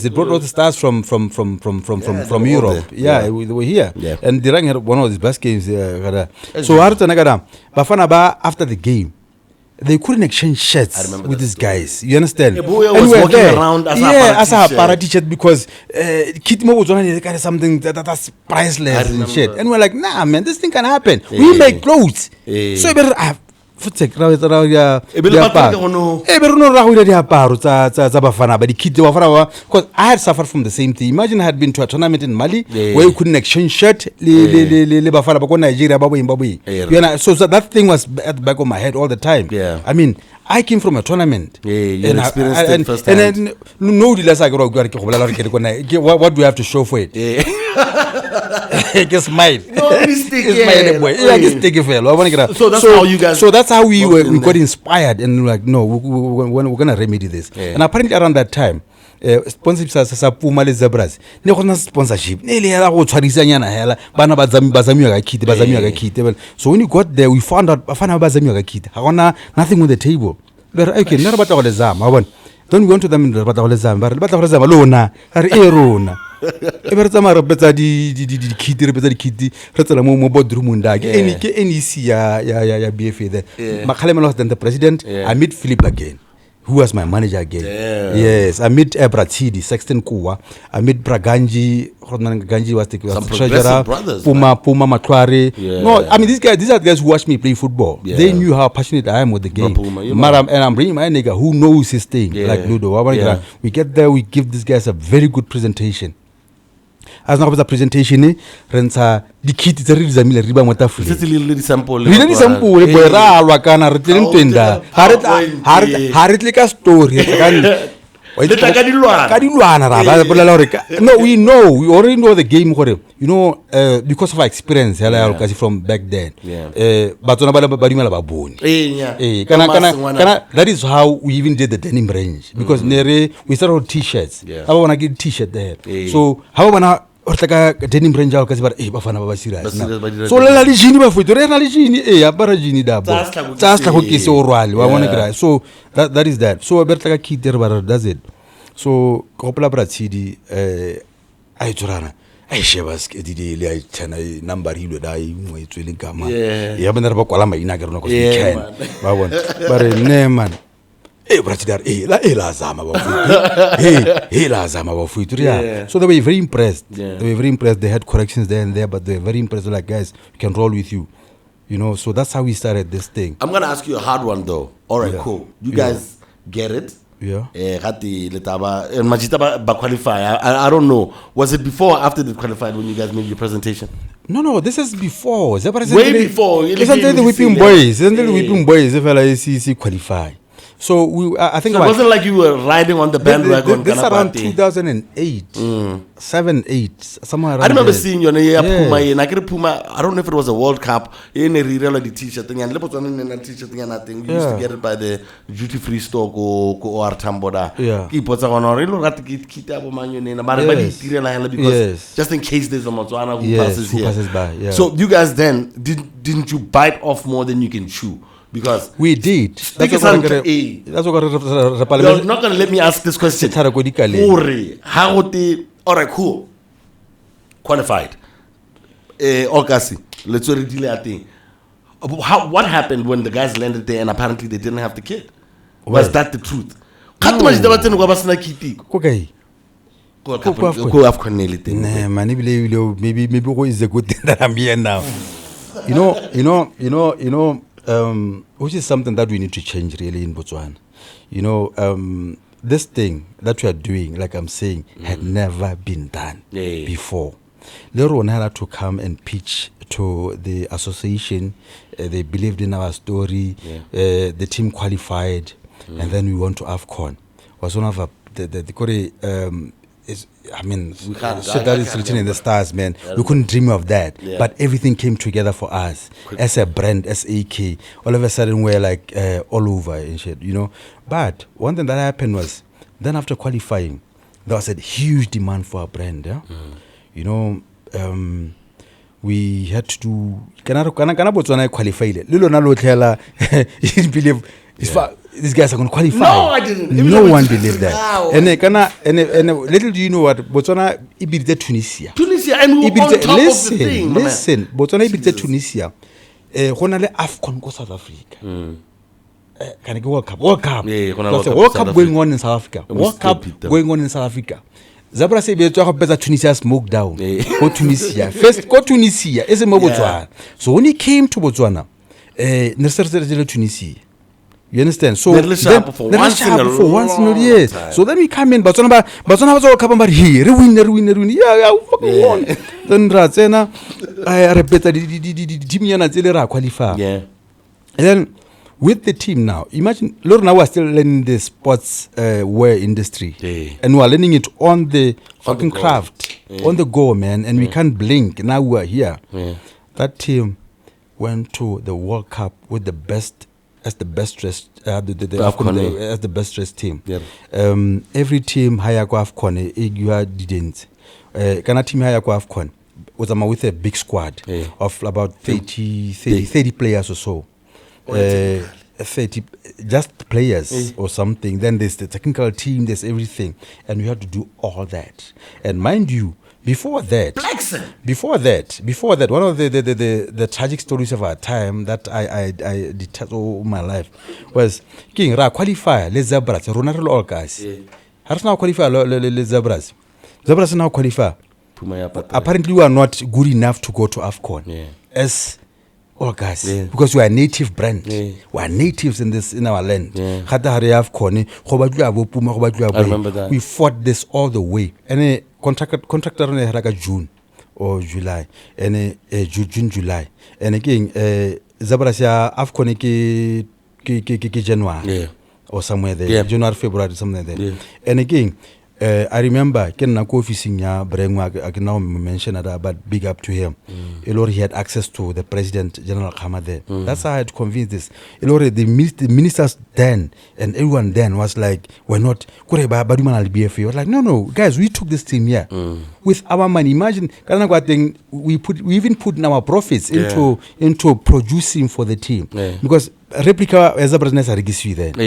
it brought all the stars from Europe. They were here, and the Rang had one of the best games. So after the game, they couldn't exchange shirts with these guys. You understand? And we was walking around as a para t-shirt because Kitmo was on something that's priceless and shit. And we're like, nah, man, this thing can happen. We make clothes. So futse ra etsa ra ya Ebe le batho ka gono- be re no ra go ile diaparo tsa Bafana ba dikite wa fara because I had suffered from the same thing. Imagine I had been to a tournament in Mali where you couldn't exchange shirt le Bafana ba ko Nigeria ba boing. You know, so that thing was at the back of my head all the time. Yeah. I mean, I came from a tournament. You experienced it firsthand. And then no dilasa ke go ke go bolela ke ko na what do you have to show for it? Ke smile. No, it's sticky. It's sticky fella. So that's how we got inspired and like no, we're going to remedy this. And apparently around that time sponsorship sa Puma le Zebras ne go na sponsorship ne le ya go tshwarisa nyana hela bana ba zamiwa ka kite. So when you got there we found out bafana ba zamiwa ka kite ha gona nothing on the table. But okay, nna re batla go le zama bona. Then we went to them and re batla go le zama ba re batla go le zama lona re rona e be re tsama re betsa di kite re betsa di kite re tsela mo boardroom nda ke NEC ya BFA there. Makhalemelo was then the president. I meet Philip again, who was my manager again. Damn. Yes, I meet Bratsidi, Sexton Kuwa. I meet Braganji. Ganji was the treasurer. Brothers, Puma Makware. Yeah. No, I mean these are the guys who watched me play football. Yeah. They knew how passionate I am with the game. And I'm bringing my nigga who knows his thing, like Ludo. Yeah. We get there, we give these guys a very good presentation. As now the presentation, rensa dikiti tse re di zamile riba mo tafole. It's a little sample. Re di sample boy ra alwa kana re tleng twenda. Ha re tle ka story ka no, we already know the game, you know, because of our experience from back then. That is how we even did the denim range, because we started with t-shirts. I want to get t-shirt there. So how want to denim range out because bafana ba serious. So la jini ba futu re na jini apara jini dabo. Tsa go ke se o rwale wa bona kra. So that is that. So berta ka kiter ba does it. So kopla Bratsidi ai tsorana ai shebas ke di le ai tshana number hilo dai mo itsweleng kama ya bana re ba kwala maina ke rona ko se can ba bona ba re ne man Bratsidi la zama ba futu la zama ba futu. So they were very impressed. They were very impressed. They had corrections there and there, but they were very impressed. Like, guys, we can roll with you, you know. So that's how we started this thing. I'm gonna ask you a hard one though. All right, cool. You guys get it? Yeah. Qualify. I don't know. Was it before or after they qualified when you guys made your presentation? No, this is before. Way before. Isn't the whipping boys? Isn't the whipping boys? If I qualify. So I think so it wasn't like you were riding on the bandwagon. This around 2008, 7, 8, somewhere around. I remember seeing you on Puma. I don't know if it was a World Cup. In a reality t-shirt thing, and t-shirt thing, and I think we used to get it by the duty free store or Tamboda. People say, "No, really, got to keep up on your name." Because just in case there's a Botswana who passes by. Yeah. So you guys then didn't you bite off more than you can chew? Because we did. That's what you're not going to let me ask this question. All right, cool. Qualified. Okasi, let's already delay a thing. What happened when the guys landed there and apparently they didn't have the kid? Was that the truth? Maybe is a good thing that I'm here now. You know. Which is something that we need to change really in Botswana. You know, this thing that we are doing, like I'm saying, had never been done before. Leron had to come and pitch to the association. They believed in our story. The team qualified, and then we went to AFCON. Was one of the I mean, that is written in the stars, man. We couldn't dream of that. But everything came together for us as a brand, as AK. All of a sudden, we're like all over and shit, you know. But one thing that happened was, then after qualifying, there was a huge demand for our brand. You know, we had to do. Kana Botswana qualified. Lilo na lo tela. You didn't believe. These guys are going to qualify. No, I didn't. No one believed that. Wow. And little do you know what Botswana beat Tunisia. And we were on top of the thing. Listen, Botswana beat Tunisia. Honale AFCON go South Africa. Can I go World Cup? World Cup. World Cup going on in South Africa. World Cup going on in South Africa. Zabra say be to better Tunisia smoke down. Go Tunisia. First go Tunisia. Is Botswana. So when he came to Botswana, Tunisia. You understand? So They're sharp for once in a long year. time. So then we come in, Batswana was all come about here. Win. Yeah, fucking won. Then Ratsena, I repeat the team yana qualify. Yeah. And then with the team now, imagine Lord now we're still learning the sports wear industry. Yeah. And we're learning it on the fucking go. craft. Yeah. On the go, man. And we can't blink. Now we're here. Yeah. That team went to the World Cup with the best as the best dressed as the best dressed team. Yep. Every team higher go AFCON you didn't. Kana team higher go AFCON was with a big squad of about 30 players or so. 30 just players or something. Then there's the technical team, there's everything, and we have to do all that. And mind you, before that, one of the tragic stories of our time that I detest all my life was King Ra qualifier les Zebras, Ronaldo all guys. Has now qualified les Zebras. Zebras now qualify. Apparently, we are not good enough to go to AFCON as all guys because we are a native brand. We are natives in our land. I remember that. We fought this all the way. And contractor like June or July and June July and again Zabrasia AFCON ke January or somewhere there January February somewhere there and again I remember Ken Nako officing ya Brengwa I can now mention that but big up to him. Elori he had access to the President General Khama there. That's how I had convinced this. Elori the ministers then and everyone then was like, we're not Kureba Baduman al BFA. Was like, no, guys, we took this team here with our money. Imagine we even put in our profits into producing for the team because replica as a business registry then. So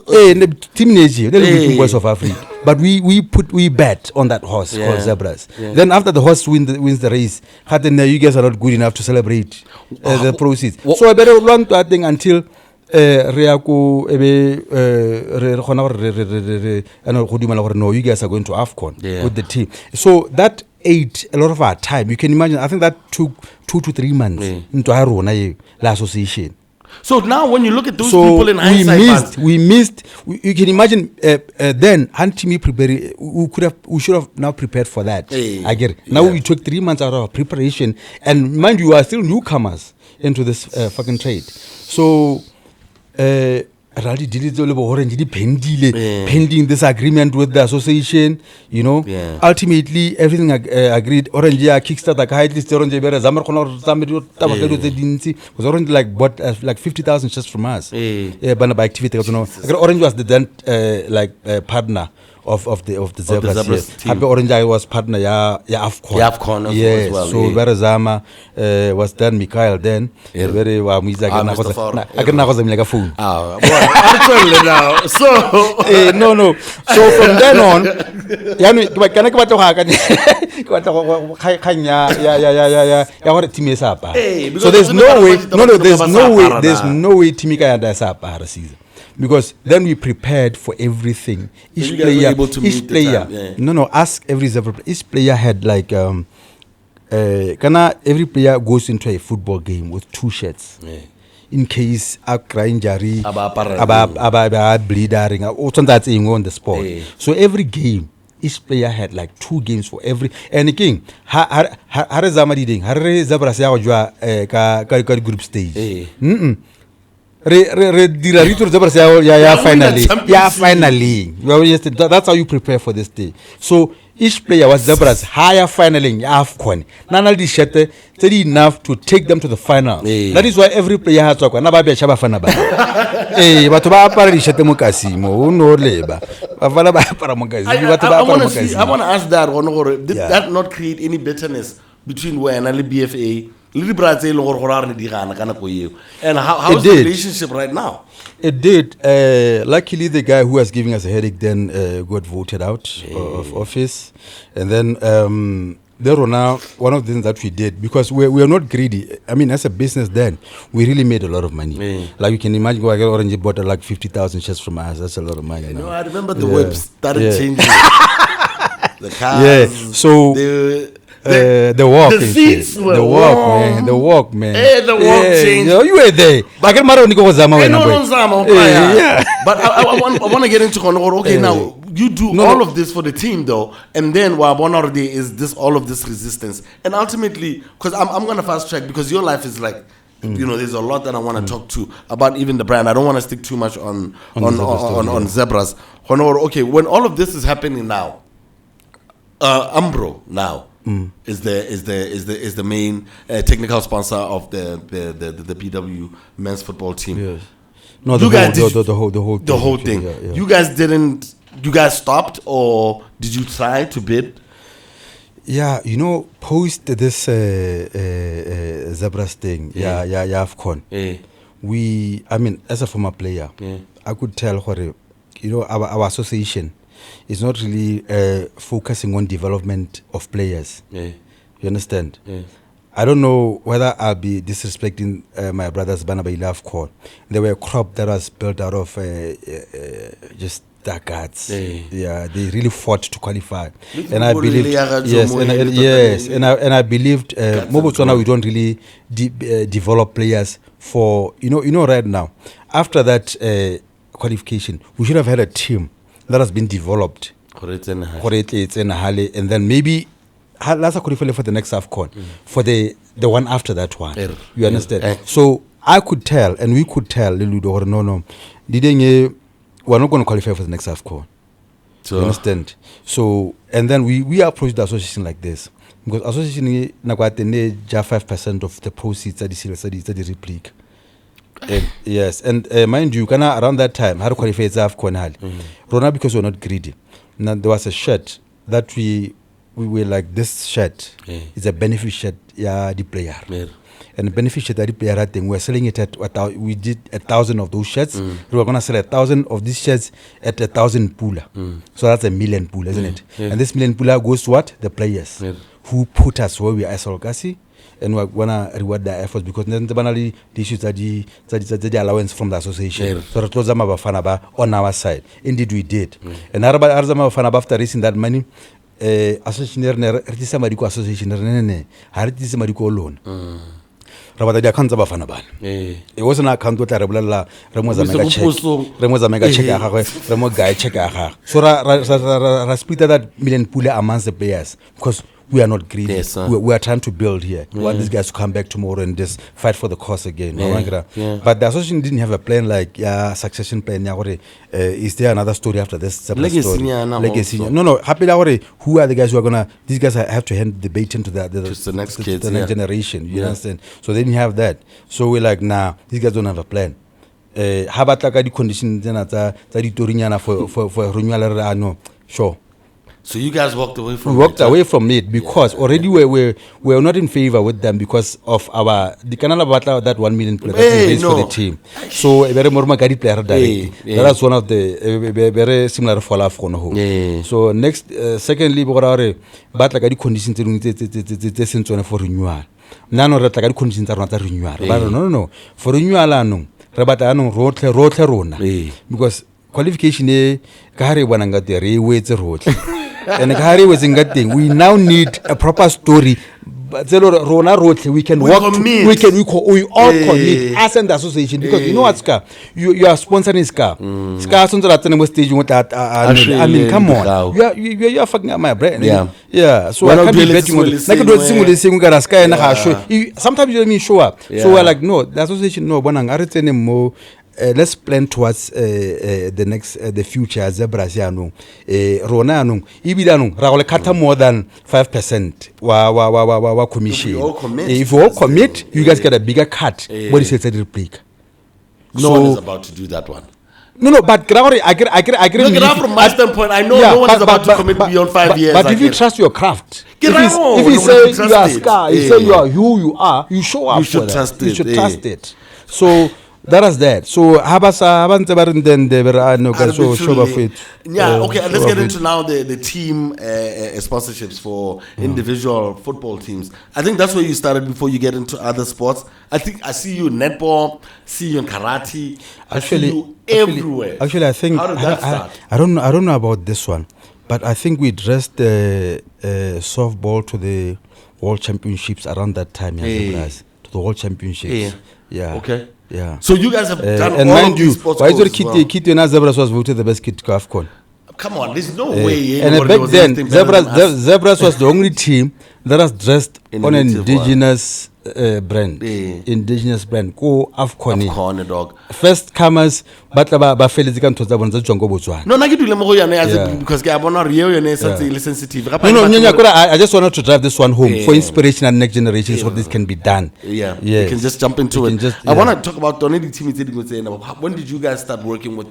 the teenage the West of Africa. But we bet on that horse called Zebras. Then after the horse wins the race, then you guys are not good enough to celebrate the proceeds. So I better learn that thing until no, you guys are going to AFCON with the team. So that ate a lot of our time. You can imagine. I think that took 2 to 3 months into our association. So now, when you look at those people in hindsight, we missed. You can imagine. Then, Antimi prepare. We should have now prepared for that. I get it. Now we took 3 months out of preparation, and mind you, are still newcomers into this fucking trade. So. Pending this agreement with the association, you know. Ultimately, everything agreed. Orange Kickstarter, at least Orange was Orange like bought like 50,000 just from us. By activity, Orange was the then partner of the Zebras team. Happy Orange was partner AFCON. As well. So Verazama was then Mikhail then. Very phone. No. So from then on, so there's no way Timika and Asapa season. Because then we prepared for everything. Each player, ask every Zebra. Each player had like every player goes into a football game with 2 shirts. In case injury, bleeding, or something on the spot. So every game, each player had like 2 games for every. And again, Hare Zamadi Hare Zabra Sayajua group stage. Finally. That's how you prepare for this day. So each player was Zebras higher finaling AFCON. None of these enough to take them to the final. That is why every player has to go. But I want to ask that. Did that not create any bitterness between where and BFA? And how is the relationship right now? It did. Luckily, the guy who was giving us a headache then got voted out of office. And then there were now one of the things that we did, because we are not greedy. I mean, as a business then, we really made a lot of money. Like you can imagine, I get Orange bought like 50,000 shares from us. That's a lot of money. I remember the web started changing. The cars. So The walk. The seats were the walk, warm. man. The walk, man. Hey, the walk changed. You were there. But I No, yeah. But I want to get into okay, now you do all of this for the team though, and then what I want already is this all of this resistance, and ultimately, because I'm gonna fast track because your life is like. There's a lot that I want to talk to about even the brand. I don't want to stick too much on zebras. Okay, when all of this is happening now, Umbro now is the main technical sponsor of the BW men's football team. Yes. No, the whole thing. Yeah. You guys didn't. You guys stopped, or did you try to bid? Yeah, post this Zebras thing, AFCON. As a former player, I could tell our association is not really focusing on development of players. You understand? I don't know whether I'll be disrespecting my brothers Bani AFCON. They were a crop that was built out of just their guts. Yeah, they really fought to qualify, and I believed. I believed. Botswana, we don't really develop players for right now. After that qualification, we should have had a team that has been developed. And then maybe let's qualify for the next AFCON, for the one after that one. You understand? So I could tell, and we could tell, no, we're not going to qualify for the next AFCON. You understand? So, and then we approached the association like this. Because association, 5% of the proceeds that the replica. Yes, and mind you, around that time, how to qualify for AFCON? Rona, because we're not greedy. Now, there was a shirt that we were like, this shirt is a benefit shirt, the player. And the benefit that the player thing, we're selling it at we did 1,000 of those shirts. We were gonna sell 1,000 of these shirts at 1,000 pula. So that's 1 million pula, isn't it? And this 1 million pula goes to what? The players who put us where we are as Olgasi, and we're gonna reward their efforts because then the issues that the allowance from the association. So that was on our side. Indeed we did. And after raising that money, association loan. It was an account with a mega check. So split that 1 million pula amongst the players because we are not greedy. Yes, we are trying to build here. We want these guys to come back tomorrow and just fight for the cause again. But the association didn't have a plan like succession plan. Is there another story after this? Legacy. No. Happy who are the guys who are gonna? These guys have to hand the baton to the next kids, the next generation. You understand? So they didn't have that. So we're like, nah, these guys don't have a plan. How about the conditions for renewal? No, sure. So you guys walked away from it? We walked away from it because already we were not in favor with them because of the canal about that 1 million player for the team. So a very more Magadi player directly. That's one of the very similar fall-off. So next, secondly, but like the conditions for renewal. None of the conditions are not renewal. No. For renewal, because qualification and Gary was in that thing. We now need a proper story. But we can we all commit as an association because you know what, Scar? You are sponsoring Scar. Scar stage come on. You are fucking up my brain. Yeah. So I can't be betting on sometimes you don't even show up. So we're like, no, the association no, let's plan towards the next the future zebras rona kata more than 5% wa commission. If you all commit, you guys get a bigger cut. What is it replica? No one is about to do that one. No, but I agree. Look, from my standpoint, I know no one is about to commit beyond 5 years. But if you trust your craft, if you say you are Scar, you say you are who you are, you show up. You should trust it. You should trust it. So that is that. So then they were show of it. Yeah, okay, let's get into now the team sponsorships for individual football teams. I think that's where you started before you get into other sports. I think I see you in netball, see you in karate, see you everywhere. Actually, I think how did that start? I don't know about this one, But I think we dressed softball to the World Championships around that time, Zebras, to the World Championships. Yeah. Okay. Yeah. So you guys have done and all mind of you, these sports why is codes as well. Kit Zebras was voted the best kid to AFCON? Come on, there's no way. And anybody back was then, anything better than us. Zebras was the only team that was dressed In on a an native indigenous brand. Yeah. Indigenous brand. Go AFCON. Corner dog. First comers, but ba feletse ka ntho tsa bona tsa tswang go Botswana. No, na ke dule mo go yone Yeah. because ke a bona re yone sa tse sensitive. No, I just wanted to drive this one home for inspiration and next generation so this can be done. Yeah, Yes. you can just jump into You it. can just- I want to talk about Tony team. When did you guys start working with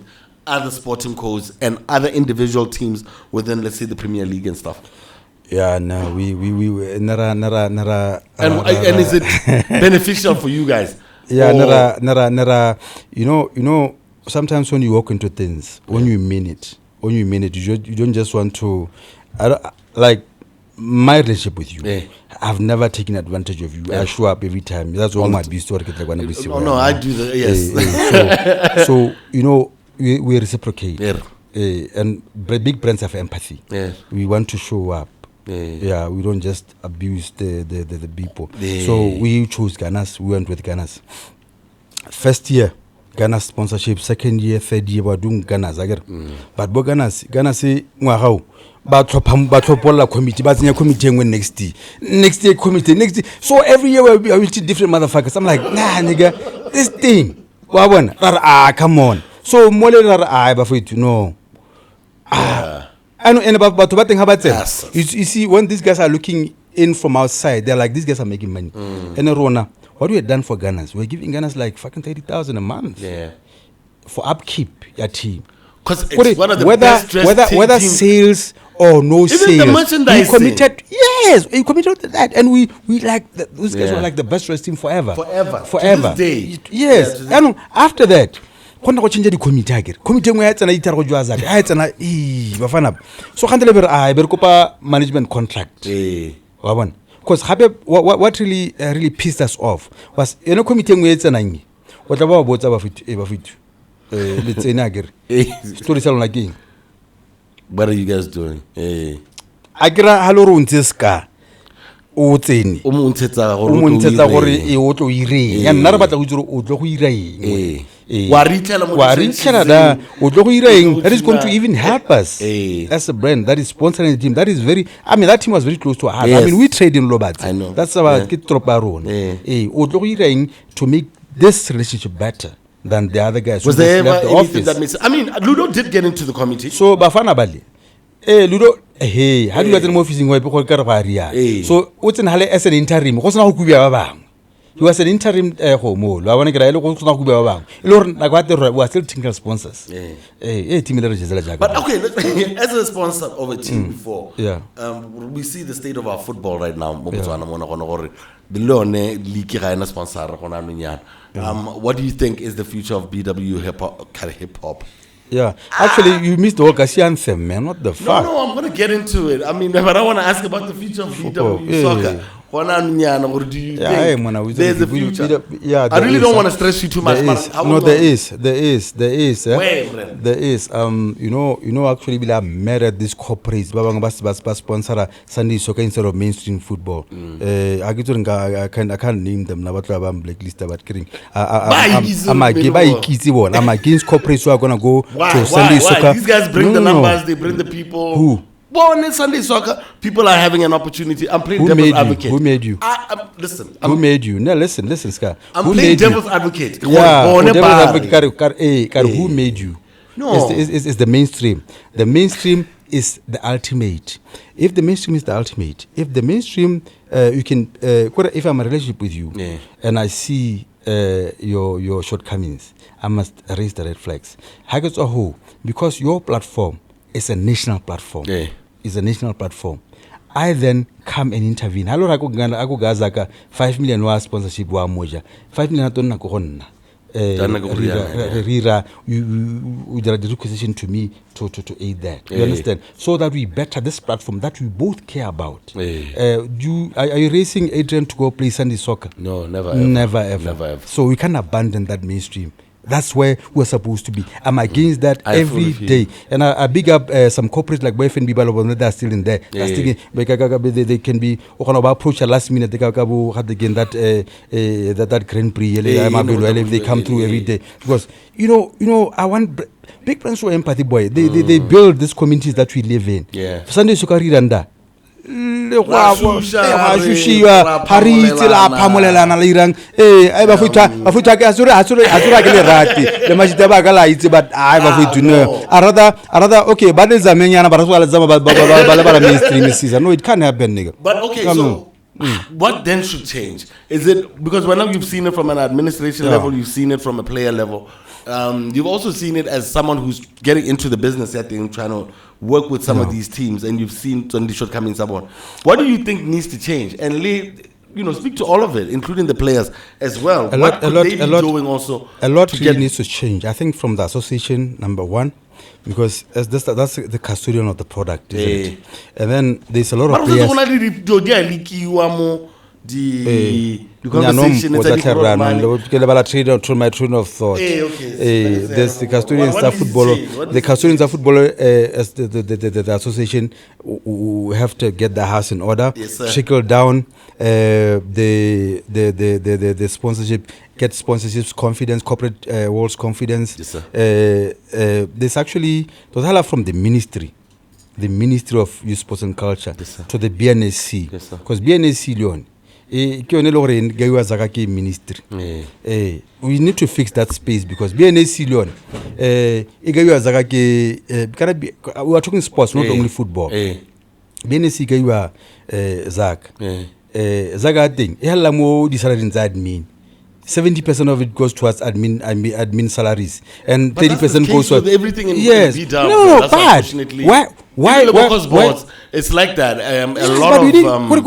other sporting codes and other individual teams within, let's say, the Premier League and stuff? Yeah, no, we nara. And is it beneficial for you guys? Yeah, Or- nara. You know. Sometimes when you walk into things, when you mean it, you don't just want to. Like my relationship with you. Yeah. I've never taken advantage of you. Yeah. I show up every time. That's all my be story. No, I do the yes. So we reciprocate. Yeah. And big brands have empathy. Yeah. We want to show up. Yeah. Yeah, we don't just abuse the people. Yeah. So we chose Ghana's. We went with Ghana's. First year, Ghana sponsorship. Second year, third year, we're doing Ghana's. But Ghana say, wow. But committee, but committee next year committee. So every year we will see different motherfuckers. I'm like, nah, nigga, this thing. Come on. So more no. And about how about them? Yes. You see, when these guys are looking in from outside, they're like, these guys are making money. And Rona, what we had done for Ghana's, we're giving Ghana's like fucking 30,000 a month. Yeah. For upkeep, your team. Because it's one of the best dressed whether teams. sales or no Even sales, the merchandising. we committed. Yes, we committed to that, and we like those guys Yeah. were like the best dressed team forever. To this day. Yes, Yeah, and after that, kona go change di committee agere. Committee ngwe ya tsena itara go jwa zaka. Ha tsena bafana. So kantele be I be kopa management contract. Yeah. Wa bona. Because what really pissed us off was committee ngwe ya tsena ngi. O tla ba botsa ba fitu. Le tsena agere. Story sa lona ke. What are you guys doing? Yeah. Akira haloro ntseska o tsene. O mo ntshetsa gore O mo ntshetsa gore o tlo ireng. Ya nna re batla go itse o tlo go ira eng. Wa ritlela mo Wa ritlela da o tlo go ira eng. That is going to Ritlela. even help us. As a brand that is sponsoring the team. That is that team was very close to our heart. Yes. I mean, we trade in Lobat. I know. That's our Yeah. kit tropa rona. Yeah. O tlo go ira eng to make this relationship better than the other guys. Was who there just ever left the anything office. that makes I mean, Ludo did get into the committee. So Bafana Bali. Ludo, hey, how do you get in office in Eh. So what's in Hale as an interim? What's now Kubia Bang? He was an interim homo. I want to get a look on Kubia Bang. Lord, I got the we are still thinking sponsors. Team But okay, as a sponsor of a team before, Yeah. We see the state of our football right now. Botswana mona gona gore the lone league ga ena sponsor gona nyana. What do you think is the future of BW hip hop? Yeah. Actually, you missed the whole Kasi anthem, man. What the fuck? No, I'm going to get into it. I mean, but I want to ask about the future of BW soccer. Gona nyana, or do you think there's a future? I really don't want to stress you too much. There is. Where, Bren? There is. Actually, we are mad at these corporates. Babang sponsor Sunday soccer instead of mainstream football. I can't name them. I'm blacklisted, but kidding. I'm against corporates who are gonna go to Sunday soccer. These guys bring the numbers. They bring the people. Who? Born in Sunday soccer, people are having an opportunity. I'm playing devil's advocate. Who made you? Listen. Who made you? No, listen, Scar. I'm playing devil's advocate. Yeah, Who who made you? No. It's the mainstream. The mainstream is the ultimate. If the mainstream is the ultimate, if the mainstream, you can, if I'm in a relationship with you, and I see your shortcomings, I must raise the red flags. Because your platform is a national platform. Is a national platform. I then come and intervene. Hello, I go Gazaka 5 million wa sponsorship wa moja. 5 million atonna ko honna. Rira, you did a requisition to me to aid that. You understand? So that we better this platform that we both care about. Are you racing Adrian to go play Sunday soccer? No, never Ever. So we can't abandon that mainstream. That's where we're supposed to be. I'm against that every day. And I big up some corporates like FNB Balobon that are still in there. They can be approach a last minute. They had again that Grand Prix. They come through every day because I want big plans for empathy, boy. They build these communities that we live in. Sunday Sukari Randa. Okay, but it's a mainstream. No, it can't happen, nigga. But okay, so what then should change? Is it because whenever you've seen it from an administration level, you've seen it from a player level, you've also seen it as someone who's getting into the business setting, trying to work with some of these teams, and you've seen some of the shortcomings. What do you think needs to change? And speak to all of it, including the players as well. A lot really needs to change. I think from the association, number one, because that's the custodian of the product, isn't it? And then there's a lot of players. The conversation my train of thought. There's the custodians of football. The custodians of football, as the association, who have to get the house in order, trickle down the sponsorship, get sponsorships, confidence, corporate world's confidence. There's actually from the Ministry of Youth, Sports and Culture to the BNSC, because BNSC Leon. Ministry. We need to fix that space because BNSC Leon, we are talking sports, not only football. BNSC Zak. Zaga thing. Admin. 70% of it goes towards admin salaries, and 30% goes towards everything. Why? Boards, it's like that.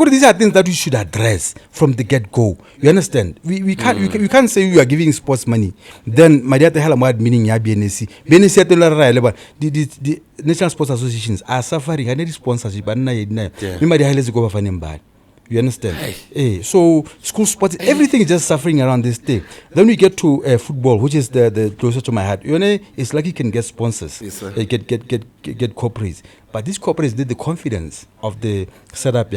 These are things that we should address from the get-go. You understand? We can't say we are giving sports money. Then my dad meaning BNSC. The National Sports Associations are suffering. I need sponsorship, but you understand? So school sports, everything is just suffering around this thing. Then we get to football, which is the closer to my heart. It's like you can get sponsors, get corporates, but these corporates need the confidence of the setup.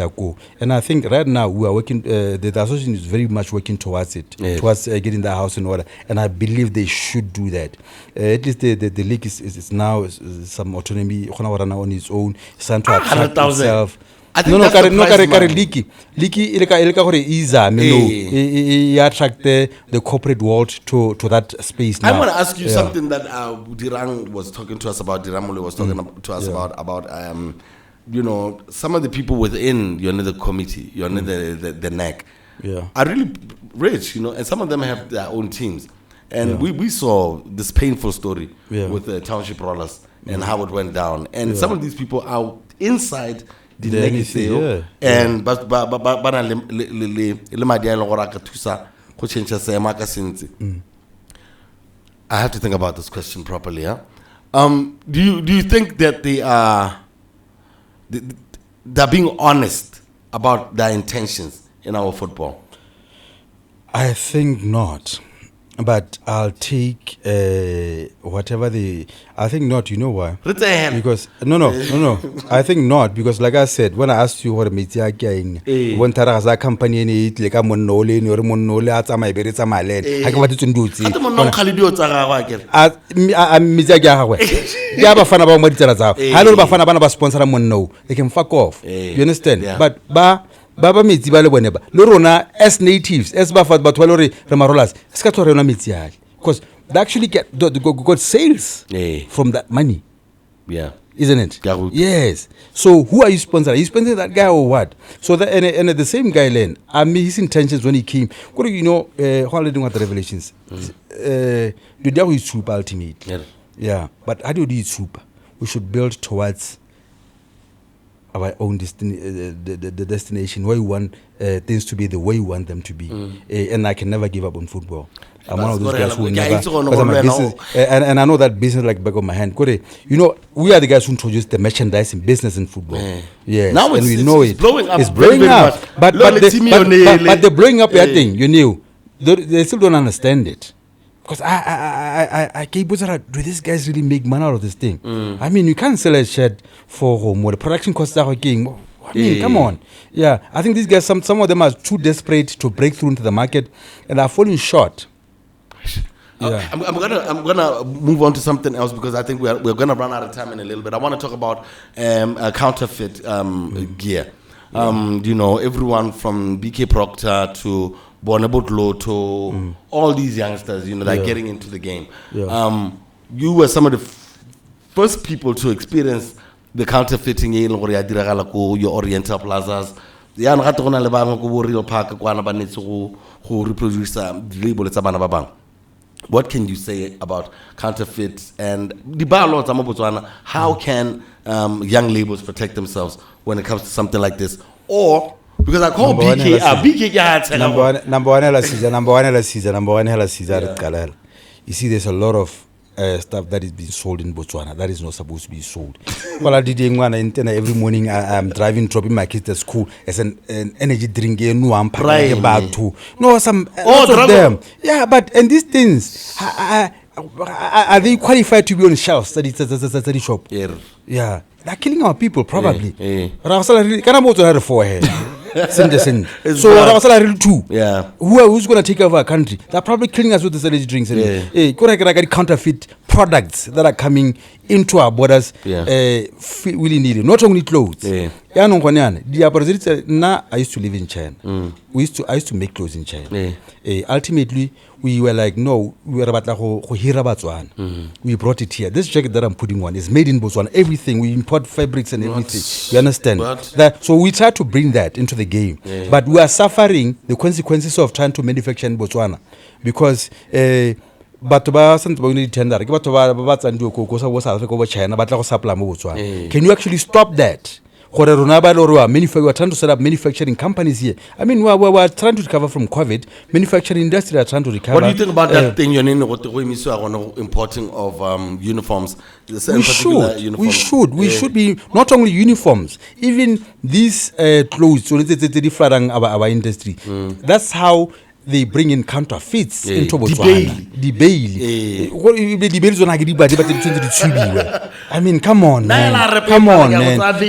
And I think right now we are working. The association is very much working towards it, towards getting the house in order. And I believe they should do that. At least the league is now some autonomy on its own. It's trying to attract itself. Leaky attract the corporate world to that space now. I want to ask you something that Dirang was talking to us about. Diramole was talking to us about some of the people within the committee, the NAC, are really rich, and some of them have their own teams. And we saw this painful story with the township rollers and how it went down. And some of these people are inside the legacy, and I have to think about this question properly. Do you think that they're being honest about their intentions in our football? I think not. But I'll take whatever I think not. You know why? Because no. I think not, because like I said, when I asked you what a media again, when Taraza company it like a monole or monole at my berets a mallet, I can what to do. I'm media. You have a fan about Mediterranean. I don't have a fan about sponsor mono. They can fuck off. You understand? But Baba meets Balaboneba. Lorona as natives, as Buffett, but Walori Ramarolas, Scatorona meets because they actually got sales from that money. Isn't it? Yes. So who are you sponsoring? Are you sponsoring that guy or what? So that and the same guy then, his intentions when he came. What do you know? How are they doing at the revelations? The devil is super ultimate. Yeah. But how do you do it super? We should build towards our own the destination where we want things to be the way we want them to be. And I can never give up on football. I'm one of those guys who never, because I'm a business, and I know that business like back of my hand. We are the guys who introduced the merchandising business in football. Yes, now and we know it's blowing up. It's blowing up. But the blowing up thing, they still don't understand it. Because I keep wondering, do these guys really make money out of this thing? I mean, you can't sell a shirt for home or the production costs are king. I mean, come on. Yeah, I think these guys, some of them are too desperate to break through into the market and are falling short. Yeah. I'm gonna move on to something else because I think we're gonna run out of time in a little bit. I want to talk about counterfeit gear. You know, everyone from BK Proctor to Bonabot Lotto, all these youngsters, you know, they're getting into the game. Yeah. You were some of the first people to experience the counterfeiting in your Oriental plazas. Yeah, no gato gona le bangwe go real park kwana ba netse go reproduce label tsa bana ba bang. What can you say about counterfeits and the bylaws of Botswana? How can young labels protect themselves when it comes to something like this? Or because I call BK number one hella season. You see, there's a lot of stuff that is being sold in Botswana that is not supposed to be sold. Well, I did every morning. I'm driving, dropping my kids at school as an energy drink. No, I'm packing bag too. No, some of them. Yeah, and these things are they qualified to be on shelves? Study shop. Yeah, they're killing our people probably. But I was really kind of to forehead. So too. Yeah. Who's going to take over our country? They're probably killing us with the energy drinks. Counterfeit products that are coming into our borders. Willy-nilly. Not only clothes. I used to live in China. I used to make clothes in China. Ultimately, we were like, no, we were about Batswana. We brought it here. This jacket that I'm putting on is made in Botswana. Everything. We import fabrics and everything. You understand? So we try to bring that into the game. But we are suffering the consequences of trying to manufacture in Botswana. Because can you actually stop that? We are trying to set up manufacturing companies here. I mean, we are trying to recover from COVID. Manufacturing industry are trying to recover. What do you think about that thing? You're importing of uniforms. We should be not only uniforms, even these clothes. So our industry. That's how they bring in counterfeits into Botswana. I mean, come on, man.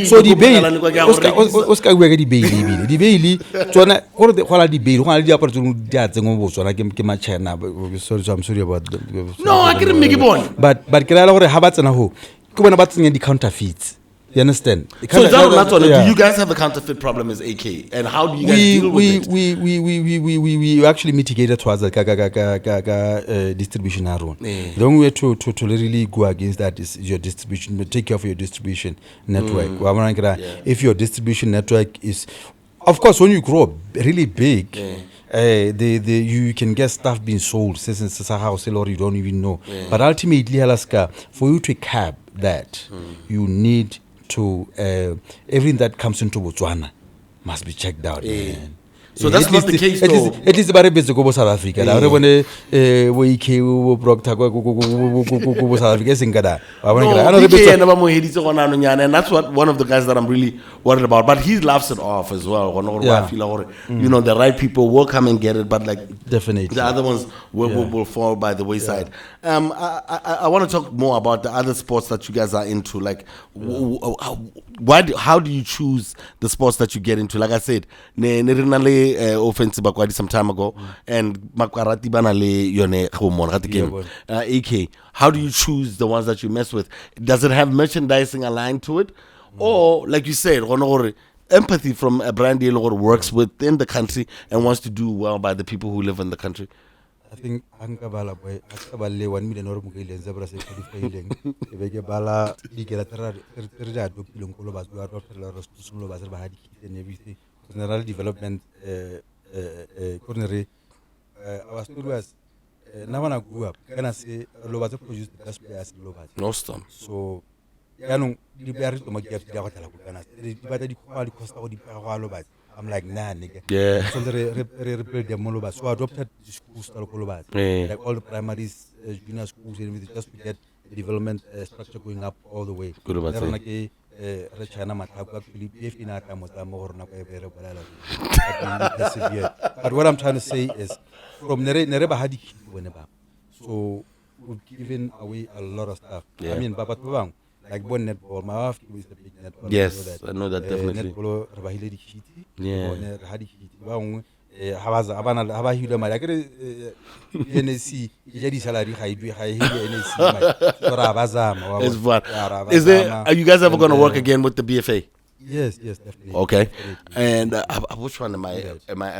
So the I'm sorry about that. No, I couldn't make it born. But counterfeits. You understand? So do you guys have a counterfeit problem as AK? And how do you guys deal with it? We actually mitigated towards the distribution arrow. The only way to really go against that is your distribution. Take care of your distribution network. If your distribution network is, of course, when you grow really big, you can get stuff being sold since a house or you don't even know. But ultimately, Alaska, for you to cap that, you need to everything that comes into Botswana must be checked out. So that's not the case, though. At least about a bit to go to South Africa. And that's what one of the guys that I'm really worried about. But he laughs it off as well. You know, the right people will come and get it, but definitely the other ones will fall by the wayside. I want to talk more about the other sports that you guys are into. Like, how do you choose the sports that you get into? Like I said, offensive some time ago, and Makwarati Banale Yone game. AK, how do you choose the ones that you mess with? Does it have merchandising aligned to it? Or, like you said, empathy from a brand dealer who works within the country and wants to do well by the people who live in the country? I think Ankabala boy, Akabale 1 million or Mugil Zebra say Bala, Bigala, and everything. General development culinary. Our story was now when I grew up, can I say Lobas produced the best players in Lobas? No storm. So, the players to make the cost of the Lobas. I'm like, nah, nigga. Yeah. So they so I adopted the school style Lobas. Like all the primaries, junior schools, and everything, just to get the development structure going up all the way. Good about But what I'm trying to say is, from Nereba Hadi, So we've given away a lot of stuff. Yeah. I mean, but like one netball, my wife is a big netball. Yes, I know that definitely. Netball, Rabahile di Kiti. Yeah. Hadi Kiti. Habaza, Habahila, my NSC, Jadi salary, high NSC, Rabazam. It's fun. Is there? Are you guys ever going to work again with the BFA? Yes, definitely. Okay. Definitely. And which one am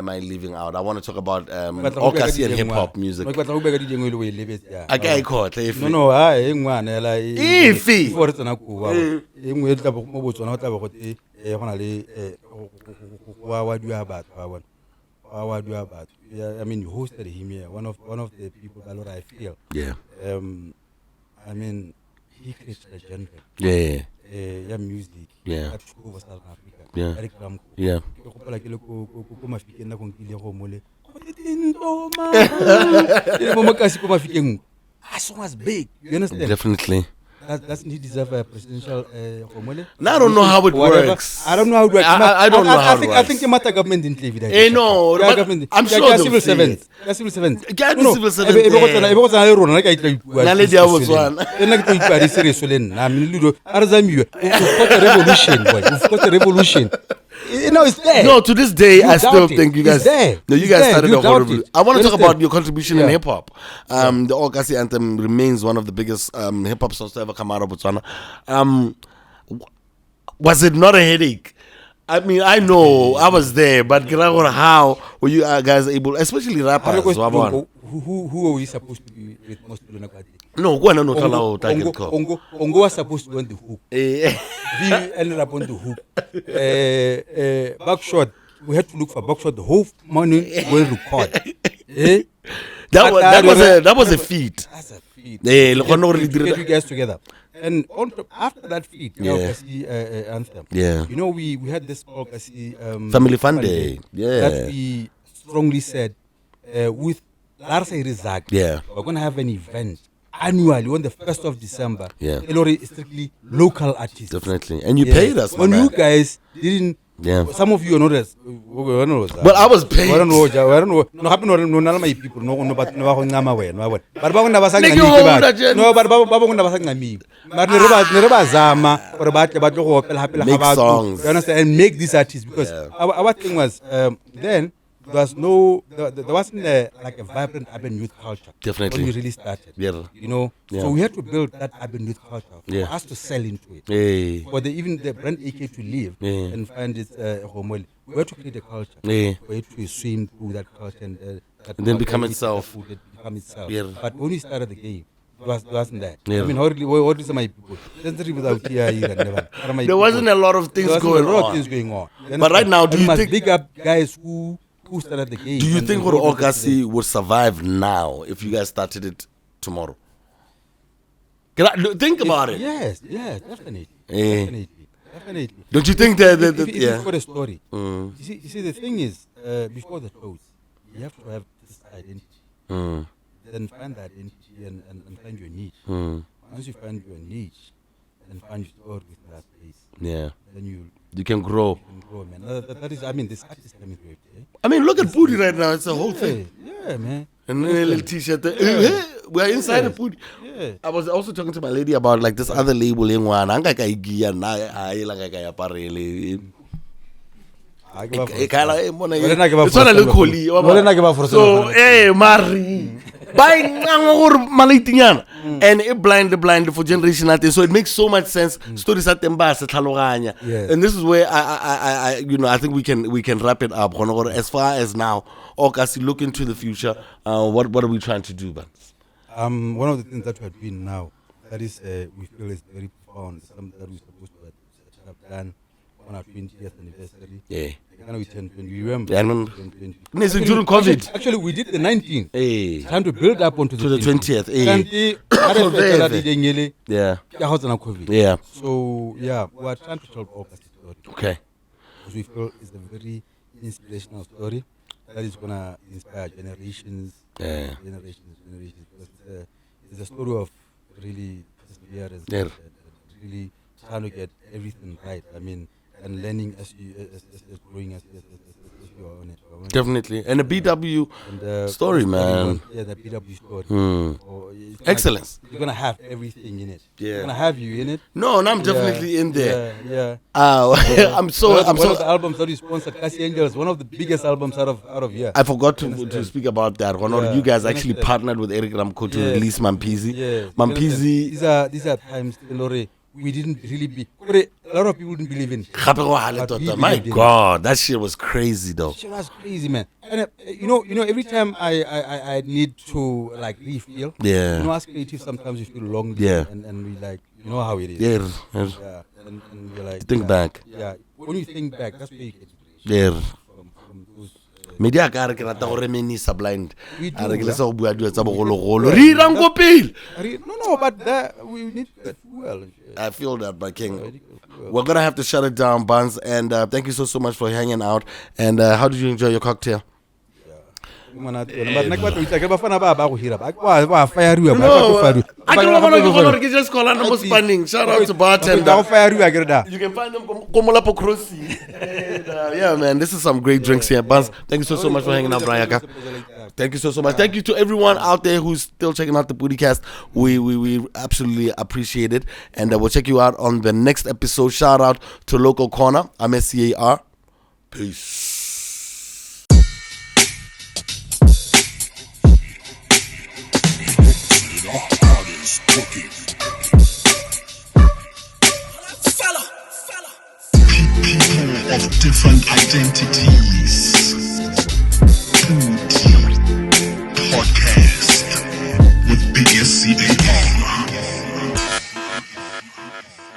I leaving out? I want to talk about Okasi and hip hop music. Okay, caught. No, I one like Ifi. for it na ku wa engwe tla bo mo Botswana tla bo te go na le wa dua batho wa dua batho. I mean, you hosted him here, one of the people that I feel. Yeah. I mean, he created a genre. Yeah. Music. Yeah. That took over South Africa. Yeah. Eric Ramko. Yeah. That song was big. You understand? Definitely. Doesn't he deserve a presidential formula? Now I don't know how it works. I don't know how it works. I don't know how it works. I think the matter government didn't leave it. No, but I'm sure they'll civil see servants. it. Civil servants. Get the civil servants there. Revolution, boy. We've got a revolution. No, it's there. No, to this day, I still think you guys. It's there. No, you guys started a whole revolution. I want to talk about your contribution in Yeah. hip hop. The Okasi anthem remains one of the biggest hip hop songs to ever come out of Botswana. Was it not a headache? I mean, I know I was there, but how were you guys able, especially rappers? Who are we supposed to be with most people? No, go on, no, Ongo was supposed to go on the hook. We ended up on the hook. Backshot, we had to look for backshot the whole morning going record. That was a feat. That's a feat. To get you guys together. And after that feat, anthem. Yeah. You know, we had this Family Fun Day. Yeah. That we strongly said with Larsa Rizak. Yeah. We're going to have an event annually on the 1st of December. Yeah. Elori is strictly local artists. Definitely. And you paid us. When you guys didn't, some of you are not as. But I was paid. I don't know. No, happen no none of my people. No, but no, no, no. But Baba never sang me. No, but Baba never sang me. But never Zama or about make songs. You understand? And make these artists because our thing was then. There wasn't like a vibrant urban youth culture. Definitely. When we really started. Yeah. You know, so we had to build that urban youth culture for us to sell into it. Yeah. For even the brand AK to live and find its home. We had to create a culture. Yeah. We had to swim through that culture and then become itself. Yeah. But when we started the game, it wasn't that. Yeah. I mean, what is my people? There wasn't a lot of things going on. But right now, do you think big up guys who started the game? Do you think Okasi would survive now if you guys started it tomorrow? Think about it. Yes, definitely. Definitely. Don't you think that? It's got a story. You see, the thing is, before the close, you have to have this identity. Then find that identity and find your niche. Once you find your niche and find your story within that space, then you can grow. Man. That is, I mean, this artist coming through it. I mean, look at PODI right now. It's a whole thing. Yeah, man. And then a little t-shirt. We are inside the PODI. Yeah. I was also talking to my lady about like this other label in one. It's not a little collie. So, hey, Mari. And it blind for generation. So it makes so much sense. Stories at Tembasa, and this is where I think we can wrap it up. As far as now, Okasi, look into the future. What are we trying to do, man? One of the things that we are doing now, that is, we feel is very profound. Something that we're supposed to have done on our 20th anniversary. Yeah. We turned 20. You remember? Yeah, I remember. During COVID. Actually, we did the 19th. Hey. Trying to build up onto the 20th. Yeah. Yeah. So, yeah, we are trying to tell Okasi story. Okay. Because we feel it's a very inspirational story that is going to inspire generations. Yeah. Generations. Because it's a story of really perseverance. Yeah. Really trying to get everything right. I mean, and learning as growing as you are on it. Definitely. And the BW story, man. Yeah, the BW story. Excellence. You're going to have everything in it. Yeah. You're going to have you in it. No, and I'm definitely in there. Yeah. I'm so. One of the albums that we sponsored, Cassie Angels, one of the biggest albums out of here. I forgot to speak about that. One of you guys actually partnered with Eric Ramco to release Mampizi. Yeah. Mampizi. These are times, Lore, we didn't really be. A lot of people didn't believe in. My God, that shit was crazy though. Shit was crazy, man. And you know, every time I need to like refill. Yeah. You know, as creatives, sometimes we feel lonely. Yeah. And we like, you know how it is. Yeah. And we're like. Think back. Yeah. When you think back, that's where you get inspiration. Yeah. From those. Media ka re ke rata gore menisa blind. We do, A re ke le yeah. sa go bua dilo tsa bogologolo. Re irang go pele. No, but we need to get fuel. I feel that, my king. We're gonna have to shut it down, Buns. And thank you so much for hanging out. And how did you enjoy your cocktail? But I can just call on spanning. Shout out to bartender. You can find them Komolapo Crossi. Yeah, man, this is some great drinks here, Buns. Thank you so much for hanging out, Brian. Thank you so much. Thank you to everyone out there who's still checking out the PODI-CAST. We absolutely appreciate it. And we'll check you out on the next episode. Shout out to Local Corner. I'm SCAR. Peace. People of different identities.